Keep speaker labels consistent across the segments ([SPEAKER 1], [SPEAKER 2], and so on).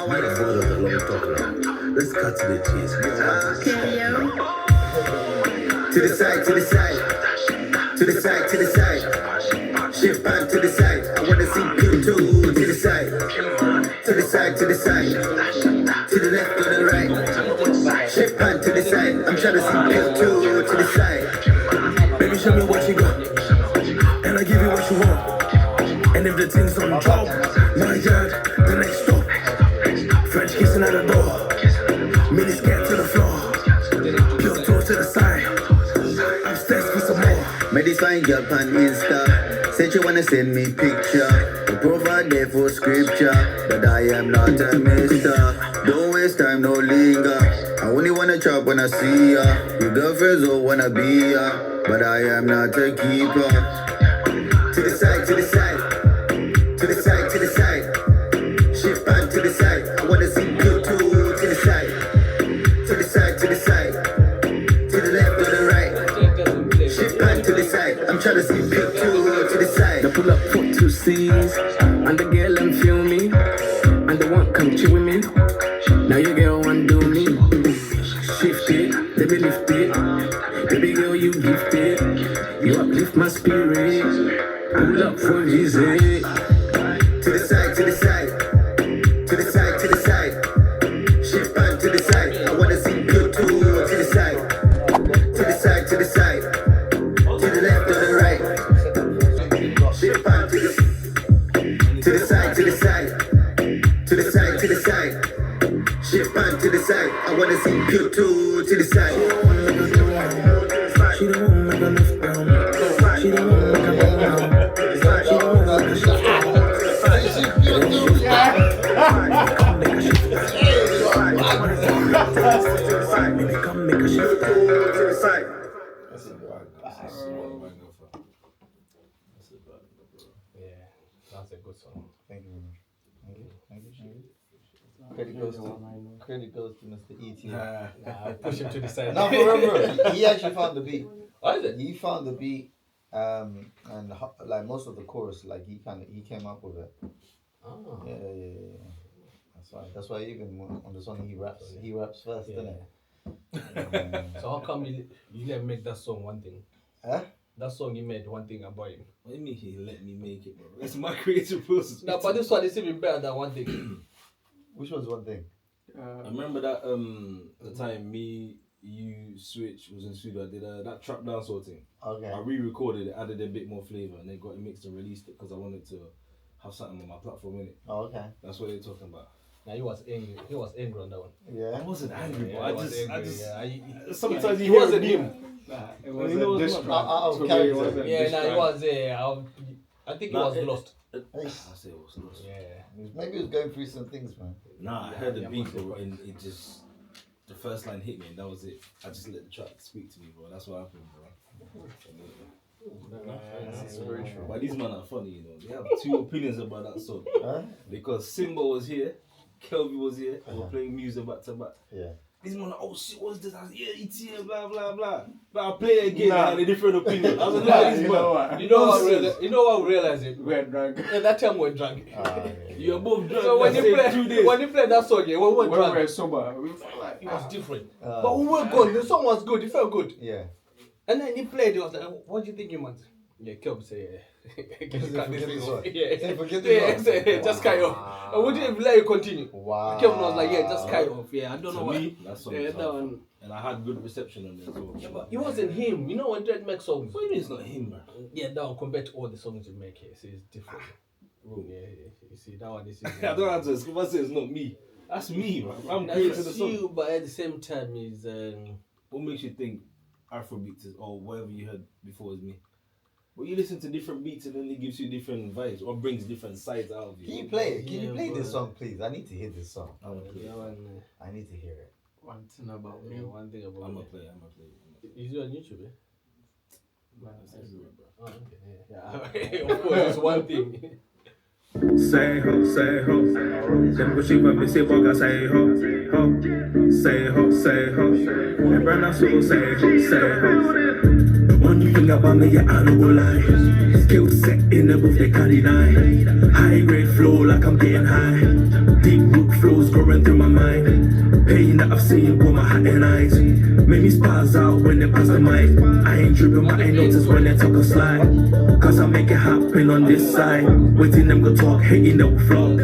[SPEAKER 1] want to go to the long talk now. Let's cut to the chase.
[SPEAKER 2] Okay, yo.
[SPEAKER 3] To the side, to the side. To the side, to the side. Shift back to the side. I wanna see you too. To the side. To the side, to the side. To the left or the right. Shift back to the side. I'm trying to see you too. To the side.
[SPEAKER 1] Baby, show me what you got, and I give you what you want. And if the thing's on job, my God, the next stop. French kissing at the door. Mini skirt to the floor. Pure toes to the side. Upstairs for some more.
[SPEAKER 3] Met this fine girl on Insta. Said she wanna send me picture. The profile there for scripture. But I am not a mister. Don't waste time, no linger. I only wanna chop when I see ya. Your girlfriends all wanna be ya. But I am not a keeper. To the side, to the side. To the side, to the side. Shift back to the side. I wanna see you too. To the side. To the side, to the side. To the left or the right. Shift back to the side. I'm trying to see you too. To the side.
[SPEAKER 1] They pull up for Twocees, and the girl and feel me, and they want come chill with me. Now your girl want do me. Shift it, let me lift it. Baby girl, you gifted. You uplift my spirit. Pull up for visit.
[SPEAKER 3] To the side, to the side. To the side, to the side. Shift back to the side. I wanna see you too. To the side. To the side, to the side. To the left or the right. Shift back to the side, to the side. To the side, to the side. Shift back to the side. I wanna see you too. To the side.
[SPEAKER 1] She don't want make a lift down. She don't want make a lift down. She don't want make a shift down. Come make a shift down. Baby, come make a shift down.
[SPEAKER 3] To the side.
[SPEAKER 4] That's a bad. That's one man go for. That's a bad, bro.
[SPEAKER 5] Yeah, that's a good song.
[SPEAKER 6] Thank you very much. Thank you. Thank you. Thank you. Credit goes to Mr. E.T.A.
[SPEAKER 5] Nah, push him to the side.
[SPEAKER 6] No, remember, he actually found the beat.
[SPEAKER 5] What is it?
[SPEAKER 6] He found the beat, and like most of the chorus, like he came up with it.
[SPEAKER 5] Oh.
[SPEAKER 6] Yeah. That's why even on the song he raps first,
[SPEAKER 5] Yeah.
[SPEAKER 6] doesn't it?
[SPEAKER 5] So how come you let him make that song one thing?
[SPEAKER 6] Huh?
[SPEAKER 5] That song you made one thing about him.
[SPEAKER 4] What do you mean he let me make it, bro? It's my creative process.
[SPEAKER 5] No, but this one is even better than one thing.
[SPEAKER 6] Which was one thing?
[SPEAKER 4] I remember that the time me, you, Switch was in studio. I did that trap dancehall thing.
[SPEAKER 6] Okay.
[SPEAKER 4] I re-recorded it, added a bit more flavour, and then got it mixed and released it because I wanted to have something on my platform in it.
[SPEAKER 6] Oh, okay.
[SPEAKER 4] That's what they're talking about.
[SPEAKER 5] Now he was angry. He was angry on that one.
[SPEAKER 6] Yeah.
[SPEAKER 4] I wasn't angry,
[SPEAKER 5] Yeah,
[SPEAKER 4] but
[SPEAKER 5] he
[SPEAKER 4] I
[SPEAKER 5] was
[SPEAKER 4] just
[SPEAKER 5] angry, yeah.
[SPEAKER 4] sometimes
[SPEAKER 5] He
[SPEAKER 4] you hear
[SPEAKER 5] wasn't
[SPEAKER 4] a
[SPEAKER 5] him.
[SPEAKER 7] Nah, it
[SPEAKER 4] I
[SPEAKER 7] was
[SPEAKER 4] mean, it
[SPEAKER 7] a
[SPEAKER 4] was
[SPEAKER 7] diss
[SPEAKER 4] not-
[SPEAKER 7] track.
[SPEAKER 6] out of
[SPEAKER 7] To me,
[SPEAKER 6] character.
[SPEAKER 7] it was a
[SPEAKER 5] Yeah,
[SPEAKER 7] diss
[SPEAKER 5] nah, he
[SPEAKER 7] track.
[SPEAKER 5] was. I think he was lost.
[SPEAKER 4] I say it was lost.
[SPEAKER 5] Yeah.
[SPEAKER 6] Maybe he was going through some things, man.
[SPEAKER 4] Nah, I heard the
[SPEAKER 5] yeah,
[SPEAKER 4] beat,
[SPEAKER 5] man.
[SPEAKER 4] bro, and it just the first line hit me, and that was it. I just let the track speak to me, bro. That's what happened, bro.
[SPEAKER 6] That's inspirational.
[SPEAKER 4] But these men are funny, you know. They have two opinions about that song
[SPEAKER 6] Huh?
[SPEAKER 4] because Simba was here, Kelvin was here, and we're playing music back to back.
[SPEAKER 6] Yeah.
[SPEAKER 4] These men are like, oh shit, what's this? I was, yeah, E.T.A, blah blah blah. But I play it again, I had a different opinion. I was like,
[SPEAKER 7] You know what?
[SPEAKER 5] You know what we realized it?
[SPEAKER 7] We're drunk.
[SPEAKER 5] Yeah, that time we were drunk.
[SPEAKER 4] You're both drunk.
[SPEAKER 5] So when
[SPEAKER 4] let's
[SPEAKER 5] you
[SPEAKER 4] say 2 days.
[SPEAKER 5] when you played that song, yeah, we were
[SPEAKER 7] When we
[SPEAKER 5] drunk.
[SPEAKER 7] were sober, we felt like
[SPEAKER 5] It was different.
[SPEAKER 6] Uh,
[SPEAKER 5] But we were good. The song was good. It felt good.
[SPEAKER 6] Yeah.
[SPEAKER 5] And then he played. He was like, "What do you think you want?" Yeah, Kelb say,
[SPEAKER 6] Forget this one.
[SPEAKER 5] Yeah,
[SPEAKER 6] Say, forget this
[SPEAKER 5] yeah,
[SPEAKER 6] one.
[SPEAKER 5] say, just carry off. And we didn't even let you continue.
[SPEAKER 6] Wow.
[SPEAKER 5] Kelvin was like, "Yeah, just carry off." Yeah, I don't know
[SPEAKER 4] To
[SPEAKER 5] what.
[SPEAKER 4] me, that song
[SPEAKER 5] Yeah,
[SPEAKER 4] was
[SPEAKER 5] that
[SPEAKER 4] hard.
[SPEAKER 5] one.
[SPEAKER 4] And I had good reception on it as well.
[SPEAKER 5] Yeah, but it wasn't him. You know when Dredd makes songs.
[SPEAKER 4] What do you mean it's not him, man?
[SPEAKER 5] Yeah, that one compared to all the songs you make here, so it's different. Yeah, you see that one. This is.
[SPEAKER 4] I don't have to. If I say it's not me, that's me, man. I'm
[SPEAKER 5] That's
[SPEAKER 4] creating the song.
[SPEAKER 5] you, but at the same time, is
[SPEAKER 4] What makes you think Afrobeats is, or whatever you heard before is me? Well, you listen to different beats and then it gives you different vibes or brings different sides out of you.
[SPEAKER 6] Can you play it? Can you
[SPEAKER 5] Yeah,
[SPEAKER 6] play this
[SPEAKER 5] but-
[SPEAKER 6] song, please? I need to hear this song.
[SPEAKER 4] I'm gonna play.
[SPEAKER 5] that one.
[SPEAKER 6] I need to hear it.
[SPEAKER 7] one thing about
[SPEAKER 5] Yeah,
[SPEAKER 7] me.
[SPEAKER 5] one thing about
[SPEAKER 4] I'm
[SPEAKER 5] me.
[SPEAKER 4] gonna play. I'm gonna play.
[SPEAKER 5] Is it on YouTube? Eh?
[SPEAKER 4] That's everywhere, bro.
[SPEAKER 5] Oh, okay. Yeah. Of course, it's one thing.
[SPEAKER 1] Say ho, say ho. Them go she want me say bugger say ho, ho. Say ho, say ho. And brother so say ho. One thing about me, yeah, I don't go lie. Skill set in the booth, they can't deny. High grade flow like I'm getting high. Deep root flows grow pain that I've seen, put my hat in eyes. Make me spaz out when they pass the mic. I ain't dripping, but I notice when they talk a slide. Cause I make it happen on this side. Waiting them go talk, hating they'll flop.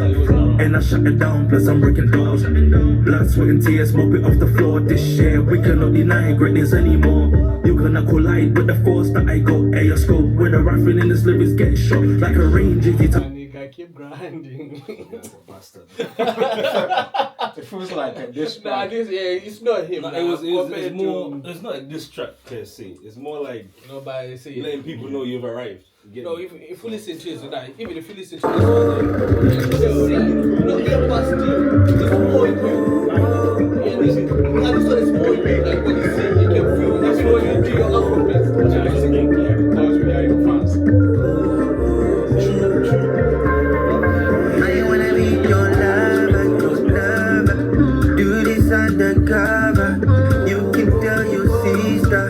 [SPEAKER 1] And I shut it down, plus I'm breaking doors. Blood, sweat and tears, mop it off the floor. This year, we cannot deny greatness anymore. You cannot collide with the force that I got. Ayo scope, when the rifle in this lyrics get shot like a range. If you
[SPEAKER 5] Nigga, keep grinding.
[SPEAKER 4] Bastard.
[SPEAKER 5] It feels like a diss track. It's not him.
[SPEAKER 4] No, it's more. It's not a diss track per se. It's more like
[SPEAKER 5] But I say
[SPEAKER 4] letting people know you've arrived. You get
[SPEAKER 5] no,
[SPEAKER 4] me?
[SPEAKER 5] if you listen to it, even if you listen to this one, but still, it's more in you. Yeah, this is more in you. Like when you sing, you can feel that's what you do. Your Afrobeats. Yeah, I think because we are your fans.
[SPEAKER 3] I wanna be your lover. Do this undercover. You can tell your sister.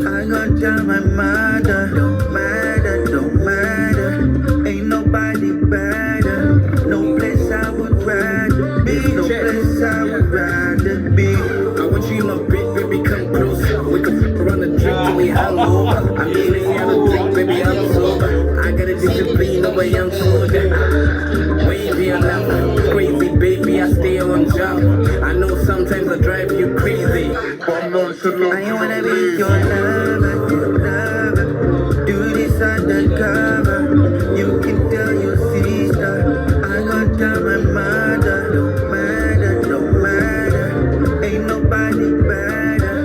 [SPEAKER 3] I gon' tell my mother. Don't matter. Ain't nobody better. No place I would rather be. No place I would rather be.
[SPEAKER 1] I want you in my bed, baby, come closer. We can flip around the drink till we hungover. I mean, if you have a drink, baby, I'm sober. I got a discipline over young soldier. Wavy enough, crazy baby, I stay on job. I know sometimes I drive you crazy.
[SPEAKER 3] I wanna be your lover. Do this undercover. You can tell your sister. I gon' tell my mother. Don't matter. Ain't nobody better.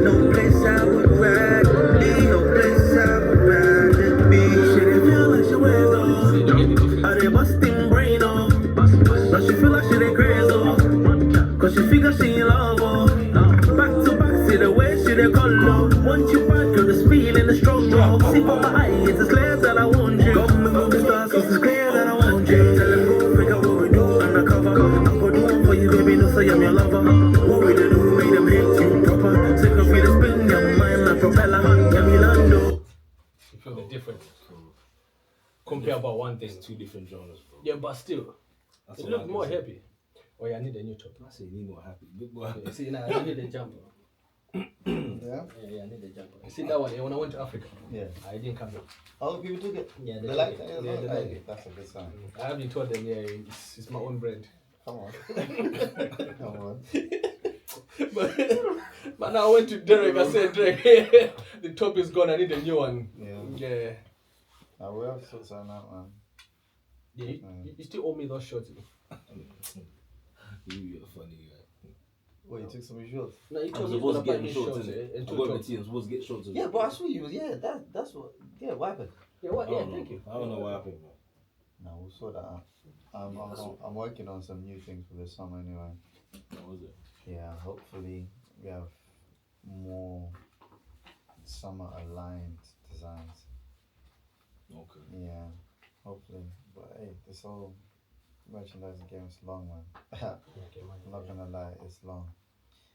[SPEAKER 3] No place I would rather be. No place I would rather be.
[SPEAKER 1] She didn't feel like she went off. Are they busting brain off? Now she feel like she did crazy off. Cause she figure she in love off. Back to back, see the way she did call love. Want you back, girl, this feeling is strong love. See from my eyes, it's clear that I want you. Come and move the stars, cause it's clear that I want you. Tell them go, figure what we do undercover. I'm gonna do one for you, baby, no say I'm your lover. What we do, make them hate you proper. Sick of me to spin your mind like propeller. Yeah, me Lando.
[SPEAKER 5] You feel the difference. Compare about one thing.
[SPEAKER 4] It's two different genres, bro.
[SPEAKER 5] Yeah, but still,
[SPEAKER 4] That's
[SPEAKER 5] it
[SPEAKER 4] all I
[SPEAKER 5] looks
[SPEAKER 4] can
[SPEAKER 5] more
[SPEAKER 4] say.
[SPEAKER 5] happy. Oh yeah, I need a new top.
[SPEAKER 4] I say you need more happy. Big boy.
[SPEAKER 5] See now, I need a jumper.
[SPEAKER 6] Yeah.
[SPEAKER 5] Yeah, I need a jumper. You see that one? Yeah, when I went to Africa,
[SPEAKER 6] Yeah.
[SPEAKER 5] I didn't come here.
[SPEAKER 6] Other people took it.
[SPEAKER 5] Yeah,
[SPEAKER 6] They
[SPEAKER 5] took
[SPEAKER 6] like
[SPEAKER 5] it.
[SPEAKER 6] that.
[SPEAKER 5] Yeah, they like
[SPEAKER 6] Hey,
[SPEAKER 5] it.
[SPEAKER 6] that's a good sign.
[SPEAKER 5] I haven't told them. Yeah, it's my own brand.
[SPEAKER 6] Come on. Come on.
[SPEAKER 5] but now I went to Derek. I said, Derek, the top is gone. I need a new one.
[SPEAKER 6] Yeah.
[SPEAKER 5] Yeah.
[SPEAKER 6] I will sort something out, man.
[SPEAKER 5] Yeah, you still owe me those shorts.
[SPEAKER 4] You're funny guy.
[SPEAKER 6] What, you took some of your shorts?
[SPEAKER 5] No, you
[SPEAKER 4] I'm
[SPEAKER 5] told me
[SPEAKER 4] supposed
[SPEAKER 5] you're
[SPEAKER 4] to
[SPEAKER 5] gonna buy
[SPEAKER 4] get
[SPEAKER 5] me
[SPEAKER 4] shorts,
[SPEAKER 5] shorts
[SPEAKER 4] innit?
[SPEAKER 5] and
[SPEAKER 4] I
[SPEAKER 5] two
[SPEAKER 4] got my
[SPEAKER 5] tops.
[SPEAKER 4] tea, I'm supposed to get shorts. as
[SPEAKER 6] Yeah,
[SPEAKER 4] well.
[SPEAKER 6] but I saw you was, that's what, what happened?
[SPEAKER 5] Yeah, what?
[SPEAKER 4] I
[SPEAKER 5] Yeah,
[SPEAKER 4] don't know.
[SPEAKER 5] thank you.
[SPEAKER 4] I don't know what happened, bro.
[SPEAKER 6] No, we'll sort that out. I'm working on some new things for this summer anyway.
[SPEAKER 4] What was it?
[SPEAKER 6] Yeah, hopefully we have more summer aligned designs.
[SPEAKER 4] Okay.
[SPEAKER 6] Yeah, hopefully. But hey, this whole merchandising game is long, man. I'm not gonna lie, it's long.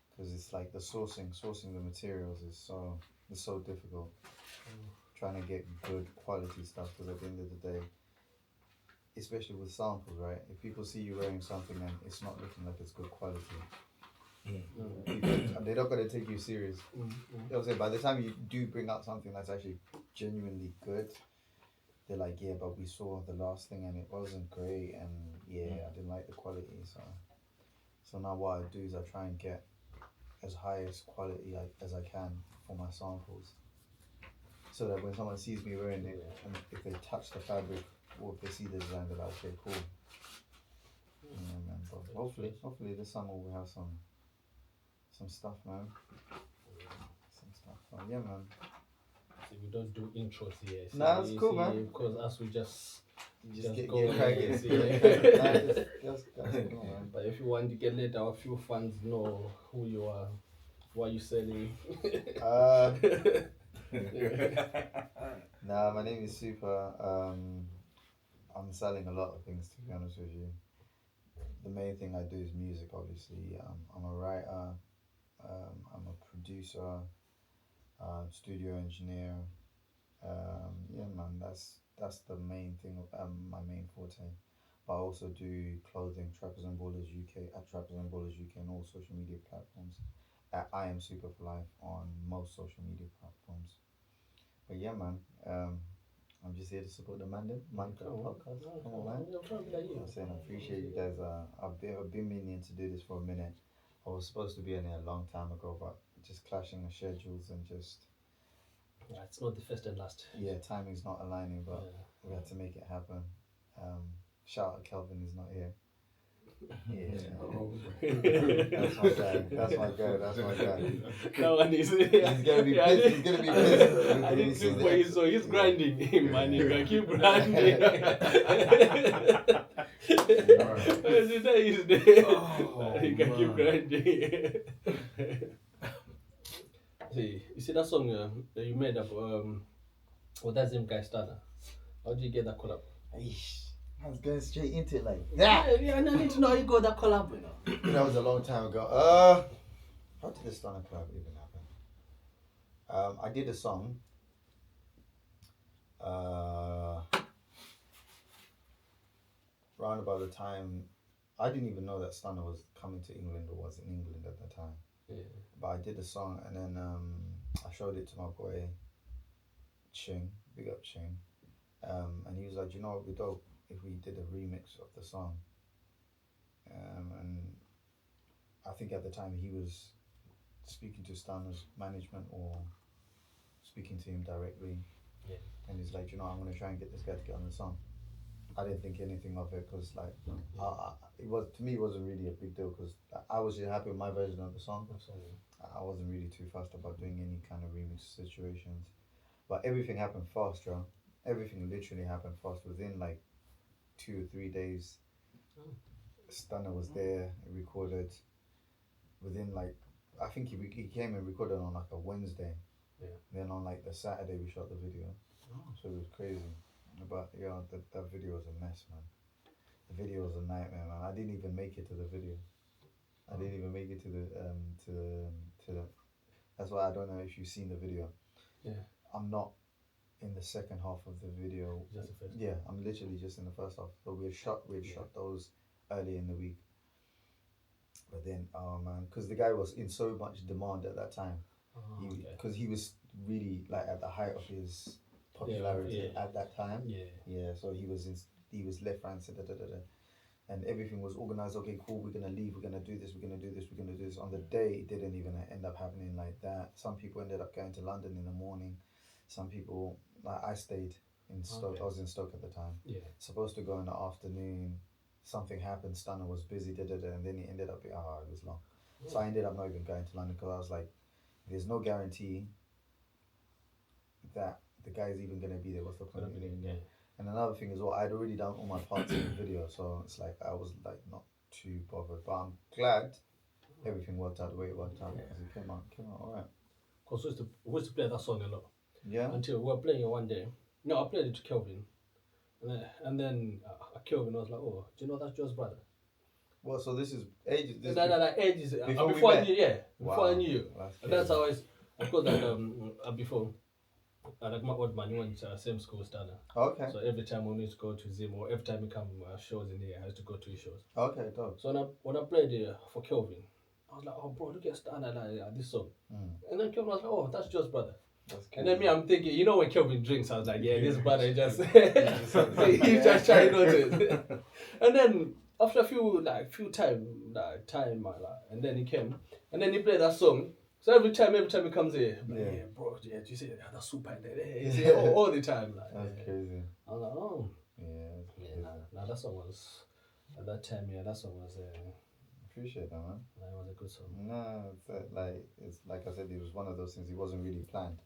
[SPEAKER 6] Because it's like the sourcing the materials is so difficult. Trying to get good quality stuff, because at the end of the day, especially with samples, right? If people see you wearing something and it's not looking like it's good quality, people, they're not gonna take you serious. You know what I'm saying? By the time you do bring out something that's actually genuinely good, they're like, yeah, but we saw the last thing and it wasn't great, and yeah, I didn't like the quality. So now what I do is I try and get as highest quality as I can for my samples, so that when someone sees me wearing it, and if they touch the fabric or if they see the design, they're like, okay, cool. Yeah, man. But hopefully this summer we'll have some stuff, man. Some stuff. But yeah, man.
[SPEAKER 5] So we don't do intros here. So
[SPEAKER 6] Nah, it's
[SPEAKER 5] you
[SPEAKER 6] cool,
[SPEAKER 5] see,
[SPEAKER 6] man.
[SPEAKER 5] Because us we just
[SPEAKER 6] Get
[SPEAKER 5] go
[SPEAKER 6] cracking.
[SPEAKER 5] and see.
[SPEAKER 6] That's cool, man.
[SPEAKER 5] But if you want to get let our few fans know who you are, what you selling.
[SPEAKER 6] Nah, my name is Supa. I'm selling a lot of things, to be honest with you. The main thing I do is music, obviously. I'm a writer, I'm a producer, studio engineer. Yeah, man, that's the main thing, my main forte. But I also do clothing, Trappers and Ballers UK, at Trappers and Ballers follows UK on all social media platforms. I am Super for Life on most social media platforms. But yeah, man, I'm just here to support the Mandem podcast. Come on, man. I'm saying I appreciate you guys. I've been meaning to do this for a minute. I was supposed to be in here a long time ago, but just clashing the schedules and just
[SPEAKER 5] it's not the first and last.
[SPEAKER 6] timing's not aligning, but we had to make it happen. Shout out Kelvin, he's not here. Yeah, that's my guy.
[SPEAKER 5] No one is.
[SPEAKER 6] He's gonna be pissed. He's gonna be pissed.
[SPEAKER 5] I didn't see where he's so he's grinding. Man, you gotta keep grinding. As you say, he's there. You can keep grinding. You see that song that you made up with that same guy Stunner? How did you get that collab?
[SPEAKER 6] I was going straight into it like
[SPEAKER 5] Yeah, I need to know how you got that collab, you know.
[SPEAKER 6] that was a long time ago. How did the Stunner collab even happen? I did a song. Round about the time, I didn't even know that Stunner was coming to England or was in England at the time.
[SPEAKER 5] Yeah.
[SPEAKER 6] But I did a song and then I showed it to my boy Ching, big up Ching. And he was like, you know what would be dope if we did a remix of the song. And I think at the time he was speaking to Stunner's management or speaking to him directly.
[SPEAKER 5] Yeah.
[SPEAKER 6] And he's like, you know, I'm going to try and get this guy to get on the song. I didn't think anything of it because, like, it was, to me, it wasn't really a big deal because I was just happy with my version of the song.
[SPEAKER 5] Absolutely.
[SPEAKER 6] I wasn't really too fussed about doing any kind of remix situations. But everything happened fast, bro. Everything literally happened fast. Within like 2 or 3 days, Stunner was there, he recorded. Within like, I think he came and recorded on like a Wednesday.
[SPEAKER 5] Yeah.
[SPEAKER 6] Then on like the Saturday we shot the video. So it was crazy. But yeah, that video was a mess, man. The video was a nightmare, man. I didn't even make it to the video. I didn't even make it to the. That's why I don't know if you've seen the video.
[SPEAKER 5] Yeah.
[SPEAKER 6] I'm not in the second half of the video.
[SPEAKER 5] Just the first.
[SPEAKER 6] Yeah, I'm literally just in the first half. But we had shot those early in the week. But then, oh man, because the guy was in so much demand at that time. Because he was really like at the height of his popularity at that time. Yeah. So he was left, right, center, and everything was organized. Okay, cool. We're gonna leave. We're gonna do this. We're gonna do this. We're gonna do this. On the day, it didn't even end up happening like that. Some people ended up going to London in the morning. Some people, like I stayed in Stoke.
[SPEAKER 5] Okay.
[SPEAKER 6] I was in Stoke at the time.
[SPEAKER 5] Yeah.
[SPEAKER 6] Supposed to go in the afternoon. Something happened. Stunner was busy. And then it ended up. It was long. Yeah. So I ended up not even going to London because I was like, there's no guarantee that the guy is even gonna be there. What's the point? And another thing as well, I'd already done all my parts in the video, so it's like I was like not too bothered. But I'm glad everything worked out the way it worked out because it came out alright.
[SPEAKER 5] Because we used to play that song a lot.
[SPEAKER 6] Yeah.
[SPEAKER 5] Until we were playing it one day. No, I played it to Kelvin, and then Kelvin was like, "Oh, do you know that's Joe's brother?"
[SPEAKER 6] Well, so this is ages.
[SPEAKER 5] Ages
[SPEAKER 6] before
[SPEAKER 5] before
[SPEAKER 6] we
[SPEAKER 5] I knew, before I knew you.
[SPEAKER 6] That's
[SPEAKER 5] how I got that before. Like my old man, he went to same school as Stunner.
[SPEAKER 6] Okay.
[SPEAKER 5] So every time we need to go to Zim, or every time he come shows in here, I has to go to his shows.
[SPEAKER 6] Okay, dope.
[SPEAKER 5] So when I played it for Kelvin, I was like, "Oh, bro, look at Stunner this song." And then Kelvin was like, "Oh, that's Joe's brother." And then me, I'm thinking, you know, when Kelvin drinks, I was like, "Yeah, this brother just he's just trying not to." And then after a few time, and then he came, and then he played that song. So every time he comes here, I'm like, bro, do you see that's Supa in there? He's here all the time. Like,
[SPEAKER 6] that's crazy.
[SPEAKER 5] I was like, oh.
[SPEAKER 6] Yeah.
[SPEAKER 5] Nah, that song was, at that time, that song was,
[SPEAKER 6] appreciate that, man.
[SPEAKER 5] That was a good song.
[SPEAKER 6] No, it's like I said, it was one of those things, it wasn't really planned.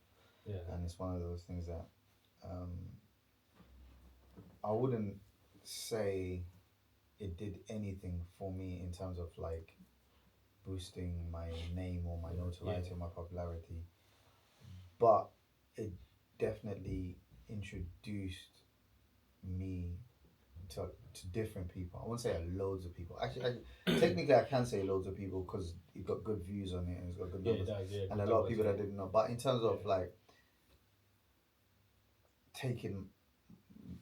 [SPEAKER 5] Yeah.
[SPEAKER 6] And it's one of those things that I wouldn't say it did anything for me in terms of like boosting my name or my notoriety or my popularity, but it definitely introduced me to different people. I won't say loads of people. Actually, technically I can say loads of people because it got good views on it and it's got good numbers. And a lot of people that didn't know. But in terms of like taking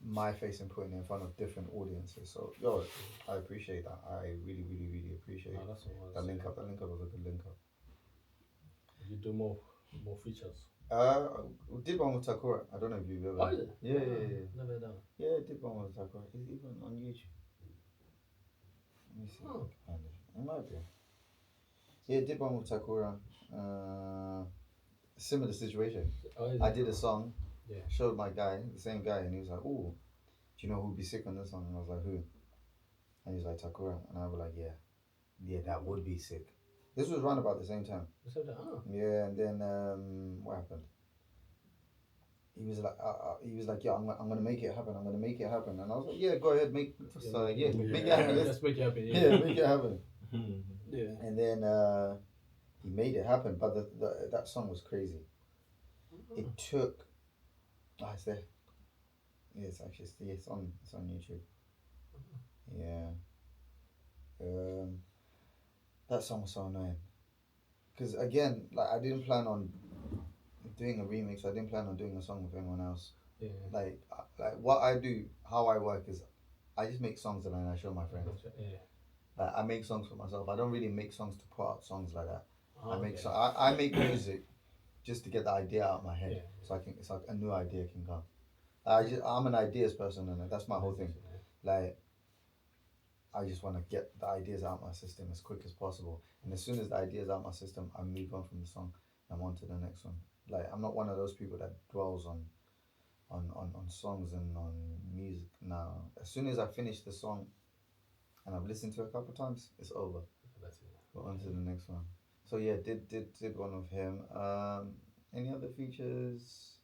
[SPEAKER 6] my face and putting it in front of different audiences. So yo, I appreciate that. I really, really, really appreciate
[SPEAKER 5] No, that's what I was
[SPEAKER 6] that link
[SPEAKER 5] saying.
[SPEAKER 6] up. That link up was a good link up.
[SPEAKER 5] You do more features.
[SPEAKER 6] We did one with Takura. I don't know if you've ever.
[SPEAKER 5] Oh, is it?
[SPEAKER 6] Yeah.
[SPEAKER 5] Never done.
[SPEAKER 6] Yeah, I did one with Takura. It's even on YouTube. Let me see. If I can find it. It might be. Yeah, did one with Takura. Similar situation.
[SPEAKER 5] Oh, is
[SPEAKER 6] I
[SPEAKER 5] it?
[SPEAKER 6] did a song.
[SPEAKER 5] Yeah.
[SPEAKER 6] Showed my guy, the same guy, and he was like, "Ooh, do you know who'd be sick on this song?" And I was like, "Who?" And he was like, "Takura." And I was like, "Yeah, that would be sick." This was around about the same time.
[SPEAKER 5] So that,
[SPEAKER 6] Yeah, and then what happened? He was like, "Yeah, I'm gonna make it happen. I'm gonna make it happen." And I was like, "Yeah, go ahead, make it happen.
[SPEAKER 5] Let's make it happen.
[SPEAKER 6] Yeah, make it happen."
[SPEAKER 5] Yeah.
[SPEAKER 6] And then he made it happen, but that song was crazy. It took. It's there. Yeah, it's actually it's on YouTube. Yeah. That song was so annoying. Because again, like I didn't plan on doing a remix. I didn't plan on doing a song with anyone else.
[SPEAKER 5] Yeah.
[SPEAKER 6] Like what I do, how I work is, I just make songs and then I show my friends.
[SPEAKER 5] Yeah.
[SPEAKER 6] Like I make songs for myself. I don't really make songs to put out songs like that.
[SPEAKER 5] Oh,
[SPEAKER 6] I make music just to get the idea out of my head,
[SPEAKER 5] Yeah.
[SPEAKER 6] so it's like a new idea can come. I'm an ideas person, and that's my whole thing. Like I just want to get the ideas out of my system as quick as possible, and as soon as the ideas out of my system, I move on from the song and I'm on to the next one. Like I'm not one of those people that dwells on songs and on music. Now, as soon as I finish the song and I've listened to it a couple of times, it's over.
[SPEAKER 5] That's it.
[SPEAKER 6] We're on to the next one. So yeah, did one of him. Any other features?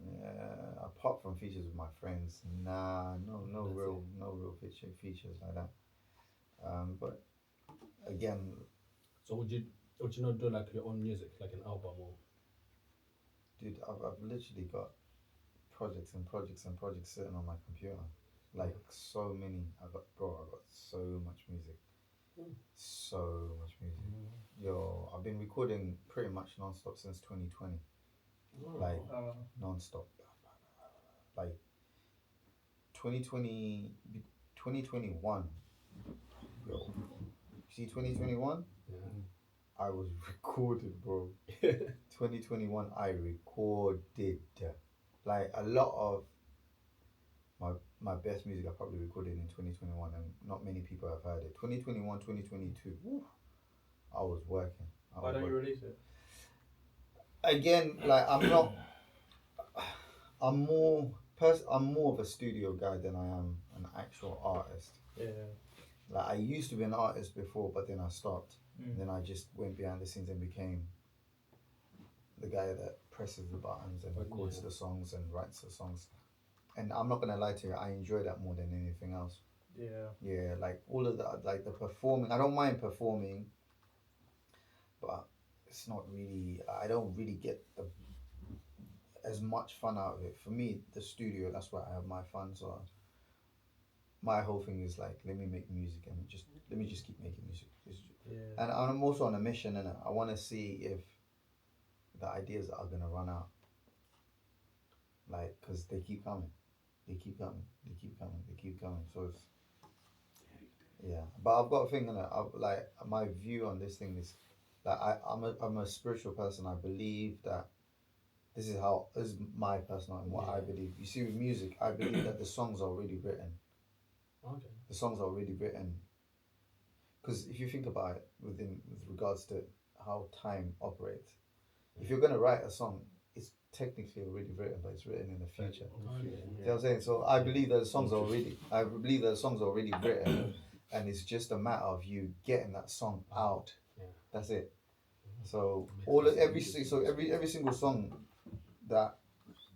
[SPEAKER 6] Yeah, apart from features with my friends, no real features like that. But again,
[SPEAKER 5] So would you not do like your own music, like an album or?
[SPEAKER 6] dude, I've literally got projects and projects and projects sitting on my computer, like so many. I got so much music, so much music. Yo, I've been recording pretty much non-stop since 2020, like non-stop. Like 2021. Yo, see 2021.
[SPEAKER 5] Yeah.
[SPEAKER 6] I was recorded, bro. 2021, I recorded. Like a lot of my best music I probably recorded in 2021, and not many people have heard it. 2021, 2022, woo, I was working.
[SPEAKER 7] Why don't you release it?
[SPEAKER 6] Again, like I'm more of a studio guy than I am an actual artist.
[SPEAKER 7] Yeah.
[SPEAKER 6] Like I used to be an artist before, but then I stopped. And then I just went behind the scenes and became the guy that presses the buttons and records the songs and writes the songs. And I'm not gonna lie to you, I enjoy that more than anything else.
[SPEAKER 7] Yeah.
[SPEAKER 6] Yeah, like all of that, like the performing. I don't mind performing, but it's not really. I don't really get as much fun out of it. For me, the studio, that's where I have my fun. So my whole thing is like, let me make music and let me just keep making music.
[SPEAKER 7] Yeah.
[SPEAKER 6] And I'm also on a mission, and I want to see if the ideas are gonna run out. Like, cause they keep coming. So it's but I've got a thing in it. Like my view on this thing is that I'm a spiritual person. I believe that this is my personal and what I believe. You see, with music, I believe that the songs are already written.
[SPEAKER 5] Okay.
[SPEAKER 6] The songs are already written. Because if you think about it, with regards to how time operates, if you're gonna write a song, it's technically already written, but it's written in the future. You know what I'm saying? So I believe that the songs are already written, and it's just a matter of you getting that song out.
[SPEAKER 5] Yeah.
[SPEAKER 6] That's it. So every single song that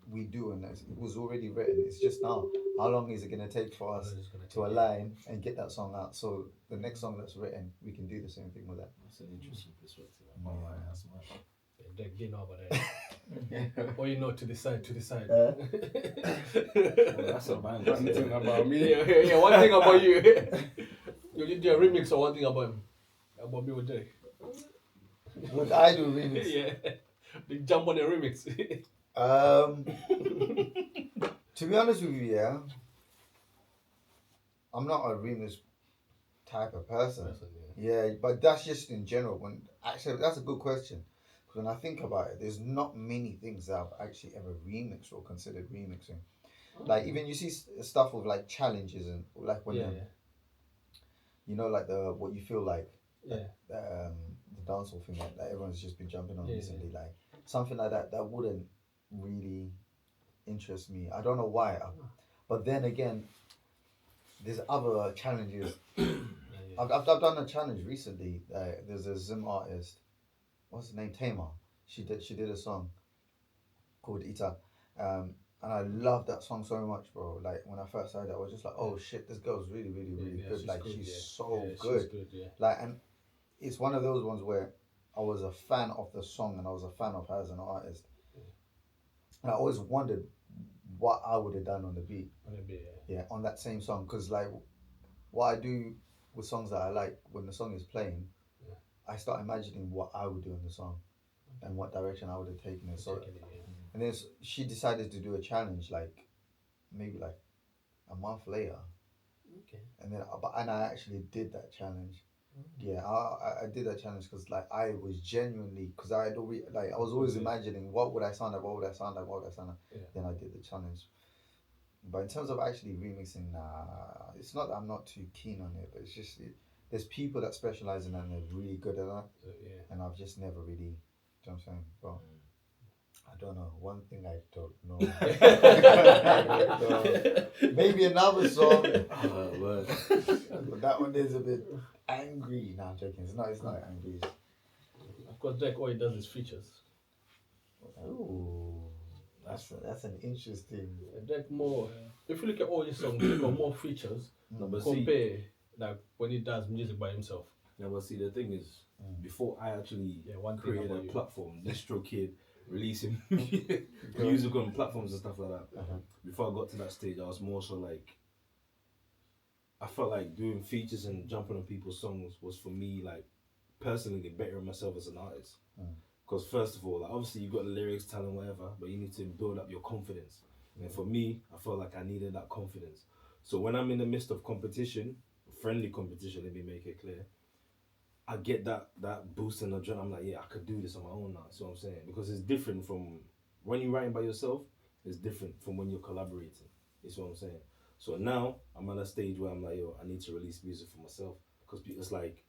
[SPEAKER 6] we do, and it was already written. It's just now, how long is it gonna take for us to align and get that song out? So the next song that's written, we can do the same thing with that.
[SPEAKER 4] That's an interesting perspective.
[SPEAKER 7] That's my.
[SPEAKER 5] Get over there. Or to the side.
[SPEAKER 4] Well, that's a band. One thing about me.
[SPEAKER 5] Yeah. One thing about you. You do a remix or one thing about him. About me with Jay.
[SPEAKER 6] Would I do remix?
[SPEAKER 5] Yeah. Big jump on a remix.
[SPEAKER 6] To be honest with you, yeah, I'm not a remix type of person. Yeah, but that's just in general. When actually, that's a good question. Because when I think about it, there's not many things that I've actually ever remixed or considered remixing. Like even you see stuff with like challenges and like when you know like the what you feel like the dancehall thing that everyone's just been jumping on recently, like something like that wouldn't really interest me. I don't know why, but then again, there's other challenges. I've done a challenge recently. There's a Zim artist. What's her name? Tamar. She did a song called E.T.A. And I love that song so much, bro. Like when I first heard it, I was just like, "Oh shit, this girl's really, really, really good. Like she's so good." Like, and it's one of those ones where I was a fan of the song and I was a fan of her as an artist. And I always wondered what I would have done on the beat. Yeah, on that same song, because like what I do with songs that I like, when the song is playing, I start imagining what I would do in the song and what direction I would have taken it. So, and then she decided to do a challenge like maybe like a month later.
[SPEAKER 5] Okay.
[SPEAKER 6] And then, and I actually did that challenge. Yeah, I did that challenge because like I was genuinely, because I was always imagining what would I sound like, what would I sound like, what would I sound like.
[SPEAKER 5] Yeah.
[SPEAKER 6] Then I did the challenge. But in terms of actually remixing, nah, it's not that I'm not too keen on it, but it's just there's people that specialize in that and they're really good at that. And I've just never really, you know what I'm saying? But I don't know. One thing I don't know. Maybe another song. But that one is a bit angry. No, I'm joking. It's not angry.
[SPEAKER 5] Of course, Drake, all he does is features.
[SPEAKER 6] Oh. That's an interesting.
[SPEAKER 5] Drake more. If you look at all his songs, he got more features. Compare like when he does music by himself.
[SPEAKER 4] Yeah, but see, the thing is, before I actually created a platform, DistroKid, releasing music on platforms and stuff like that. Before I got to that stage, I was more so like, I felt like doing features and jumping on people's songs was for me like personally bettering myself as an artist. Because first of all, like, obviously you got the lyrics, talent, whatever, but you need to build up your confidence. And for me, I felt like I needed that confidence. So when I'm in the midst of competition, friendly competition, let me make it clear, I get that boost in the adrenaline. I'm like, yeah, I could do this on my own now. That's what I'm saying. Because it's different from when you're writing by yourself, it's different from when you're collaborating. That's what I'm saying. So now I'm at a stage where I'm like, yo, I need to release music for myself. Because it's like,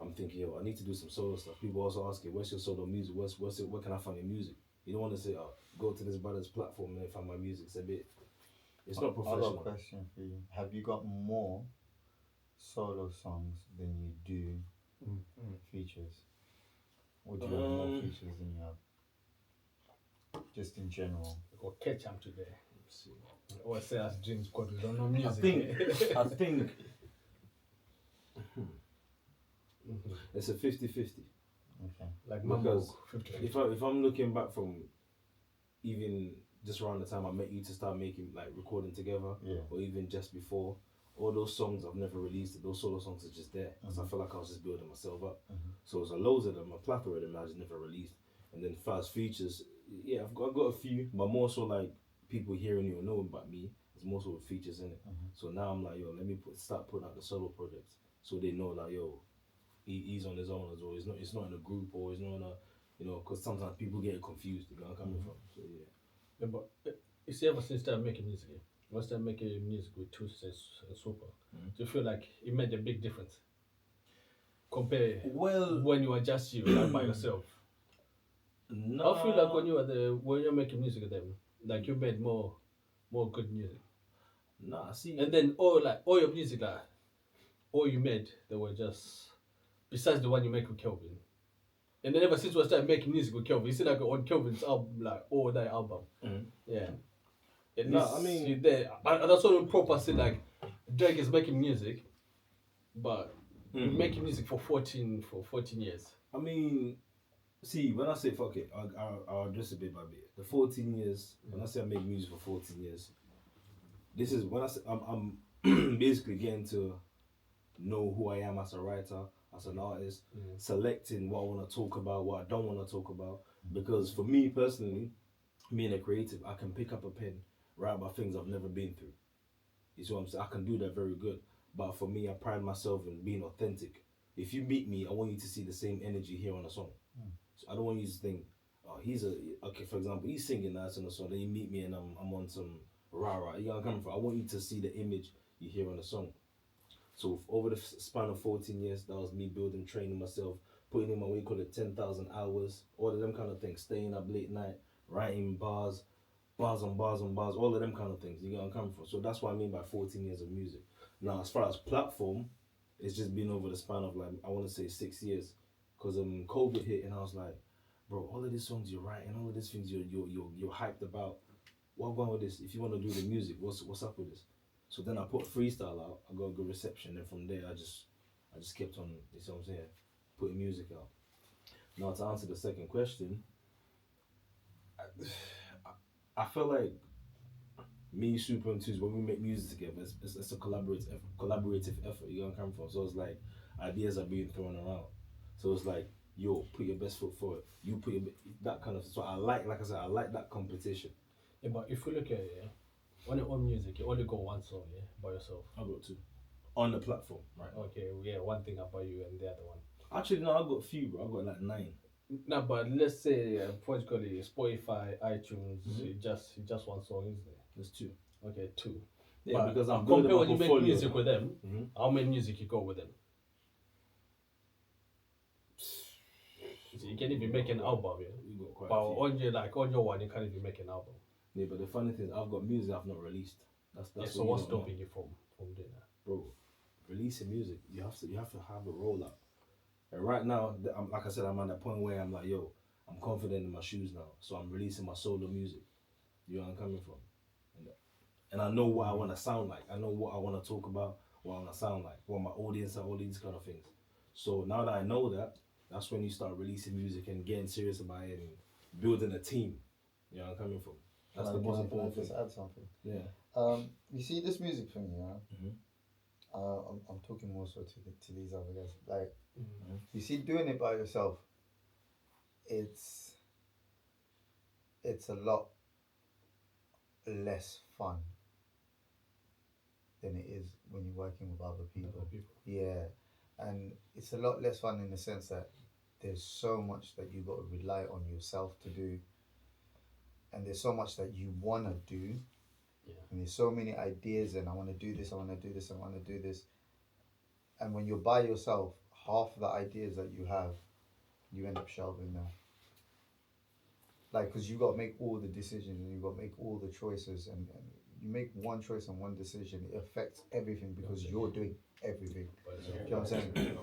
[SPEAKER 4] I'm thinking, yo, I need to do some solo stuff. People also ask you, where's your solo music? Where can I find your music? You don't want to say, oh, go to this brother's platform and then find my music. It's not professional.
[SPEAKER 6] I've got a question for you. Have you got more solo songs than you do features? Or do you have more features than you have? Just in general.
[SPEAKER 5] We got Ketchup today. Let's see. Or say as James because we don't know music.
[SPEAKER 4] I think it's a 50-50.
[SPEAKER 6] Okay.
[SPEAKER 5] Like
[SPEAKER 4] because
[SPEAKER 5] 50-50.
[SPEAKER 4] if I'm looking back from even just around the time I met you to start making like recording together, or even just before, all those songs I've never released. Those solo songs are just there because I feel like I was just building myself up. So there's a loads of them, a plethora of them I just never released. And then fast features, I've got a few, but more so like people hearing you or knowing about me. There's more so with features in it. So now I'm like, yo, let me start putting out the solo projects so they know like, yo, he's on his own as well. It's not in a group or it's not in a, because sometimes people get confused. You know where I'm coming from. So
[SPEAKER 5] yeah, but you see, ever since I started making music, once I started making music with Twocees and Supa, do you feel like it made a big difference? Compare when you were just you, like by yourself.
[SPEAKER 4] No.
[SPEAKER 5] I feel like when you're making music with them, like you made more good music.
[SPEAKER 4] Nah, see.
[SPEAKER 5] And then all your music, like all you made, they were just besides the one you make with Kelvin. And then ever since we started making music with Kelvin, you see like on Kelvin's album, like all that album. Yeah.
[SPEAKER 4] No, I mean
[SPEAKER 5] you there. And that's what proper say like Drake is making music, but making music for 14 years.
[SPEAKER 4] I mean, see, when I say fuck it, I'll address it bit by bit. The 14 years, when I say I make music for 14 years, this is when I say I'm basically getting to know who I am as a writer, as an artist, selecting what I want to talk about, what I don't want to talk about. Because for me personally, being a creative, I can pick up a pen write about things I've never been through. You see what I'm saying? I can do that very good. But for me, I pride myself in being authentic. If you meet me, I want you to see the same energy here on a song. So I don't want you to think, oh, okay, for example, he's singing nice on the song, then you meet me and I'm on some rah-rah. You know where I'm coming from? I want you to see the image you hear on the song. So over the span of 14 years, that was me building, training myself, putting in my, what you call it, 10,000 hours, all of them kind of things, staying up late night, writing bars on bars on bars, all of them kind of things. You get where I'm coming from? So that's what I mean by 14 years of music. Now, as far as platform, it's just been over the span of like, I want to say 6 years. Because COVID hit and I was like, bro, all of these songs you're writing, all of these things you're hyped about, what going with this? If you want to do the music, what's up with this? So then I put freestyle out, I got a good reception, and from there I just kept on, you see what I'm saying, putting music out. Now to answer the second question, I feel like me, Supa and Twocees, when we make music together, it's a collaborative effort, you know where I'm coming from? So it's like, ideas are being thrown around. So it's like, yo, put your best foot forward. You put that kind of, so like I said, I like that competition.
[SPEAKER 5] Yeah, but if we look at it, on your own music, you only got one song, by yourself.
[SPEAKER 4] I got two. On the platform, right?
[SPEAKER 5] Okay, one thing about you and the other one.
[SPEAKER 4] Actually, no, I got a few, bro. I got like 9.
[SPEAKER 5] No, but let's say, particularly Spotify, iTunes, just one song, isn't it?
[SPEAKER 4] There's 2.
[SPEAKER 5] Okay, 2.
[SPEAKER 4] Yeah,
[SPEAKER 5] but
[SPEAKER 4] because I'm
[SPEAKER 5] compare
[SPEAKER 4] building
[SPEAKER 5] when
[SPEAKER 4] my
[SPEAKER 5] you make
[SPEAKER 4] portfolio.
[SPEAKER 5] music with them, how many music you got with them? So you can even make an album, yeah.
[SPEAKER 4] You got quite
[SPEAKER 5] But
[SPEAKER 4] a few.
[SPEAKER 5] on your one, you can't even make an album.
[SPEAKER 4] Yeah, but the funny thing is, I've got music I've not released. That's
[SPEAKER 5] So
[SPEAKER 4] what
[SPEAKER 5] what's
[SPEAKER 4] you don't know.
[SPEAKER 5] stopping you from doing that?
[SPEAKER 4] Bro, releasing music, you have to have a rollout. And right now, like I said, I'm at that point where I'm like, yo, I'm confident in my shoes now, so I'm releasing my solo music. You know where I'm coming from, and I know what I want to sound like. I know what I want to talk about, what I want to sound like, what my audience are, all these kind of things. So now that I know that, that's when you start releasing music and getting serious about it and building a team. You know where I'm coming from. That's the most important thing.
[SPEAKER 6] Just add something.
[SPEAKER 4] Yeah.
[SPEAKER 6] You see this music thing, yeah.
[SPEAKER 4] Mhm.
[SPEAKER 6] I'm talking more so to these other guys. Like, you see, doing it by yourself, it's a lot less fun than it is when you're working with other people. Yeah, and it's a lot less fun in the sense that there's so much that you got to rely on yourself to do, and there's so much that you want to do.
[SPEAKER 5] Yeah.
[SPEAKER 6] And there's so many ideas, and I want to do this, I want to do this, I want to do this. And when you're by yourself, half the ideas that you have, you end up shelving them. Like, because you got to make all the decisions and you got to make all the choices, and you make one choice and one decision, it affects everything because you're doing everything. You know what I'm saying?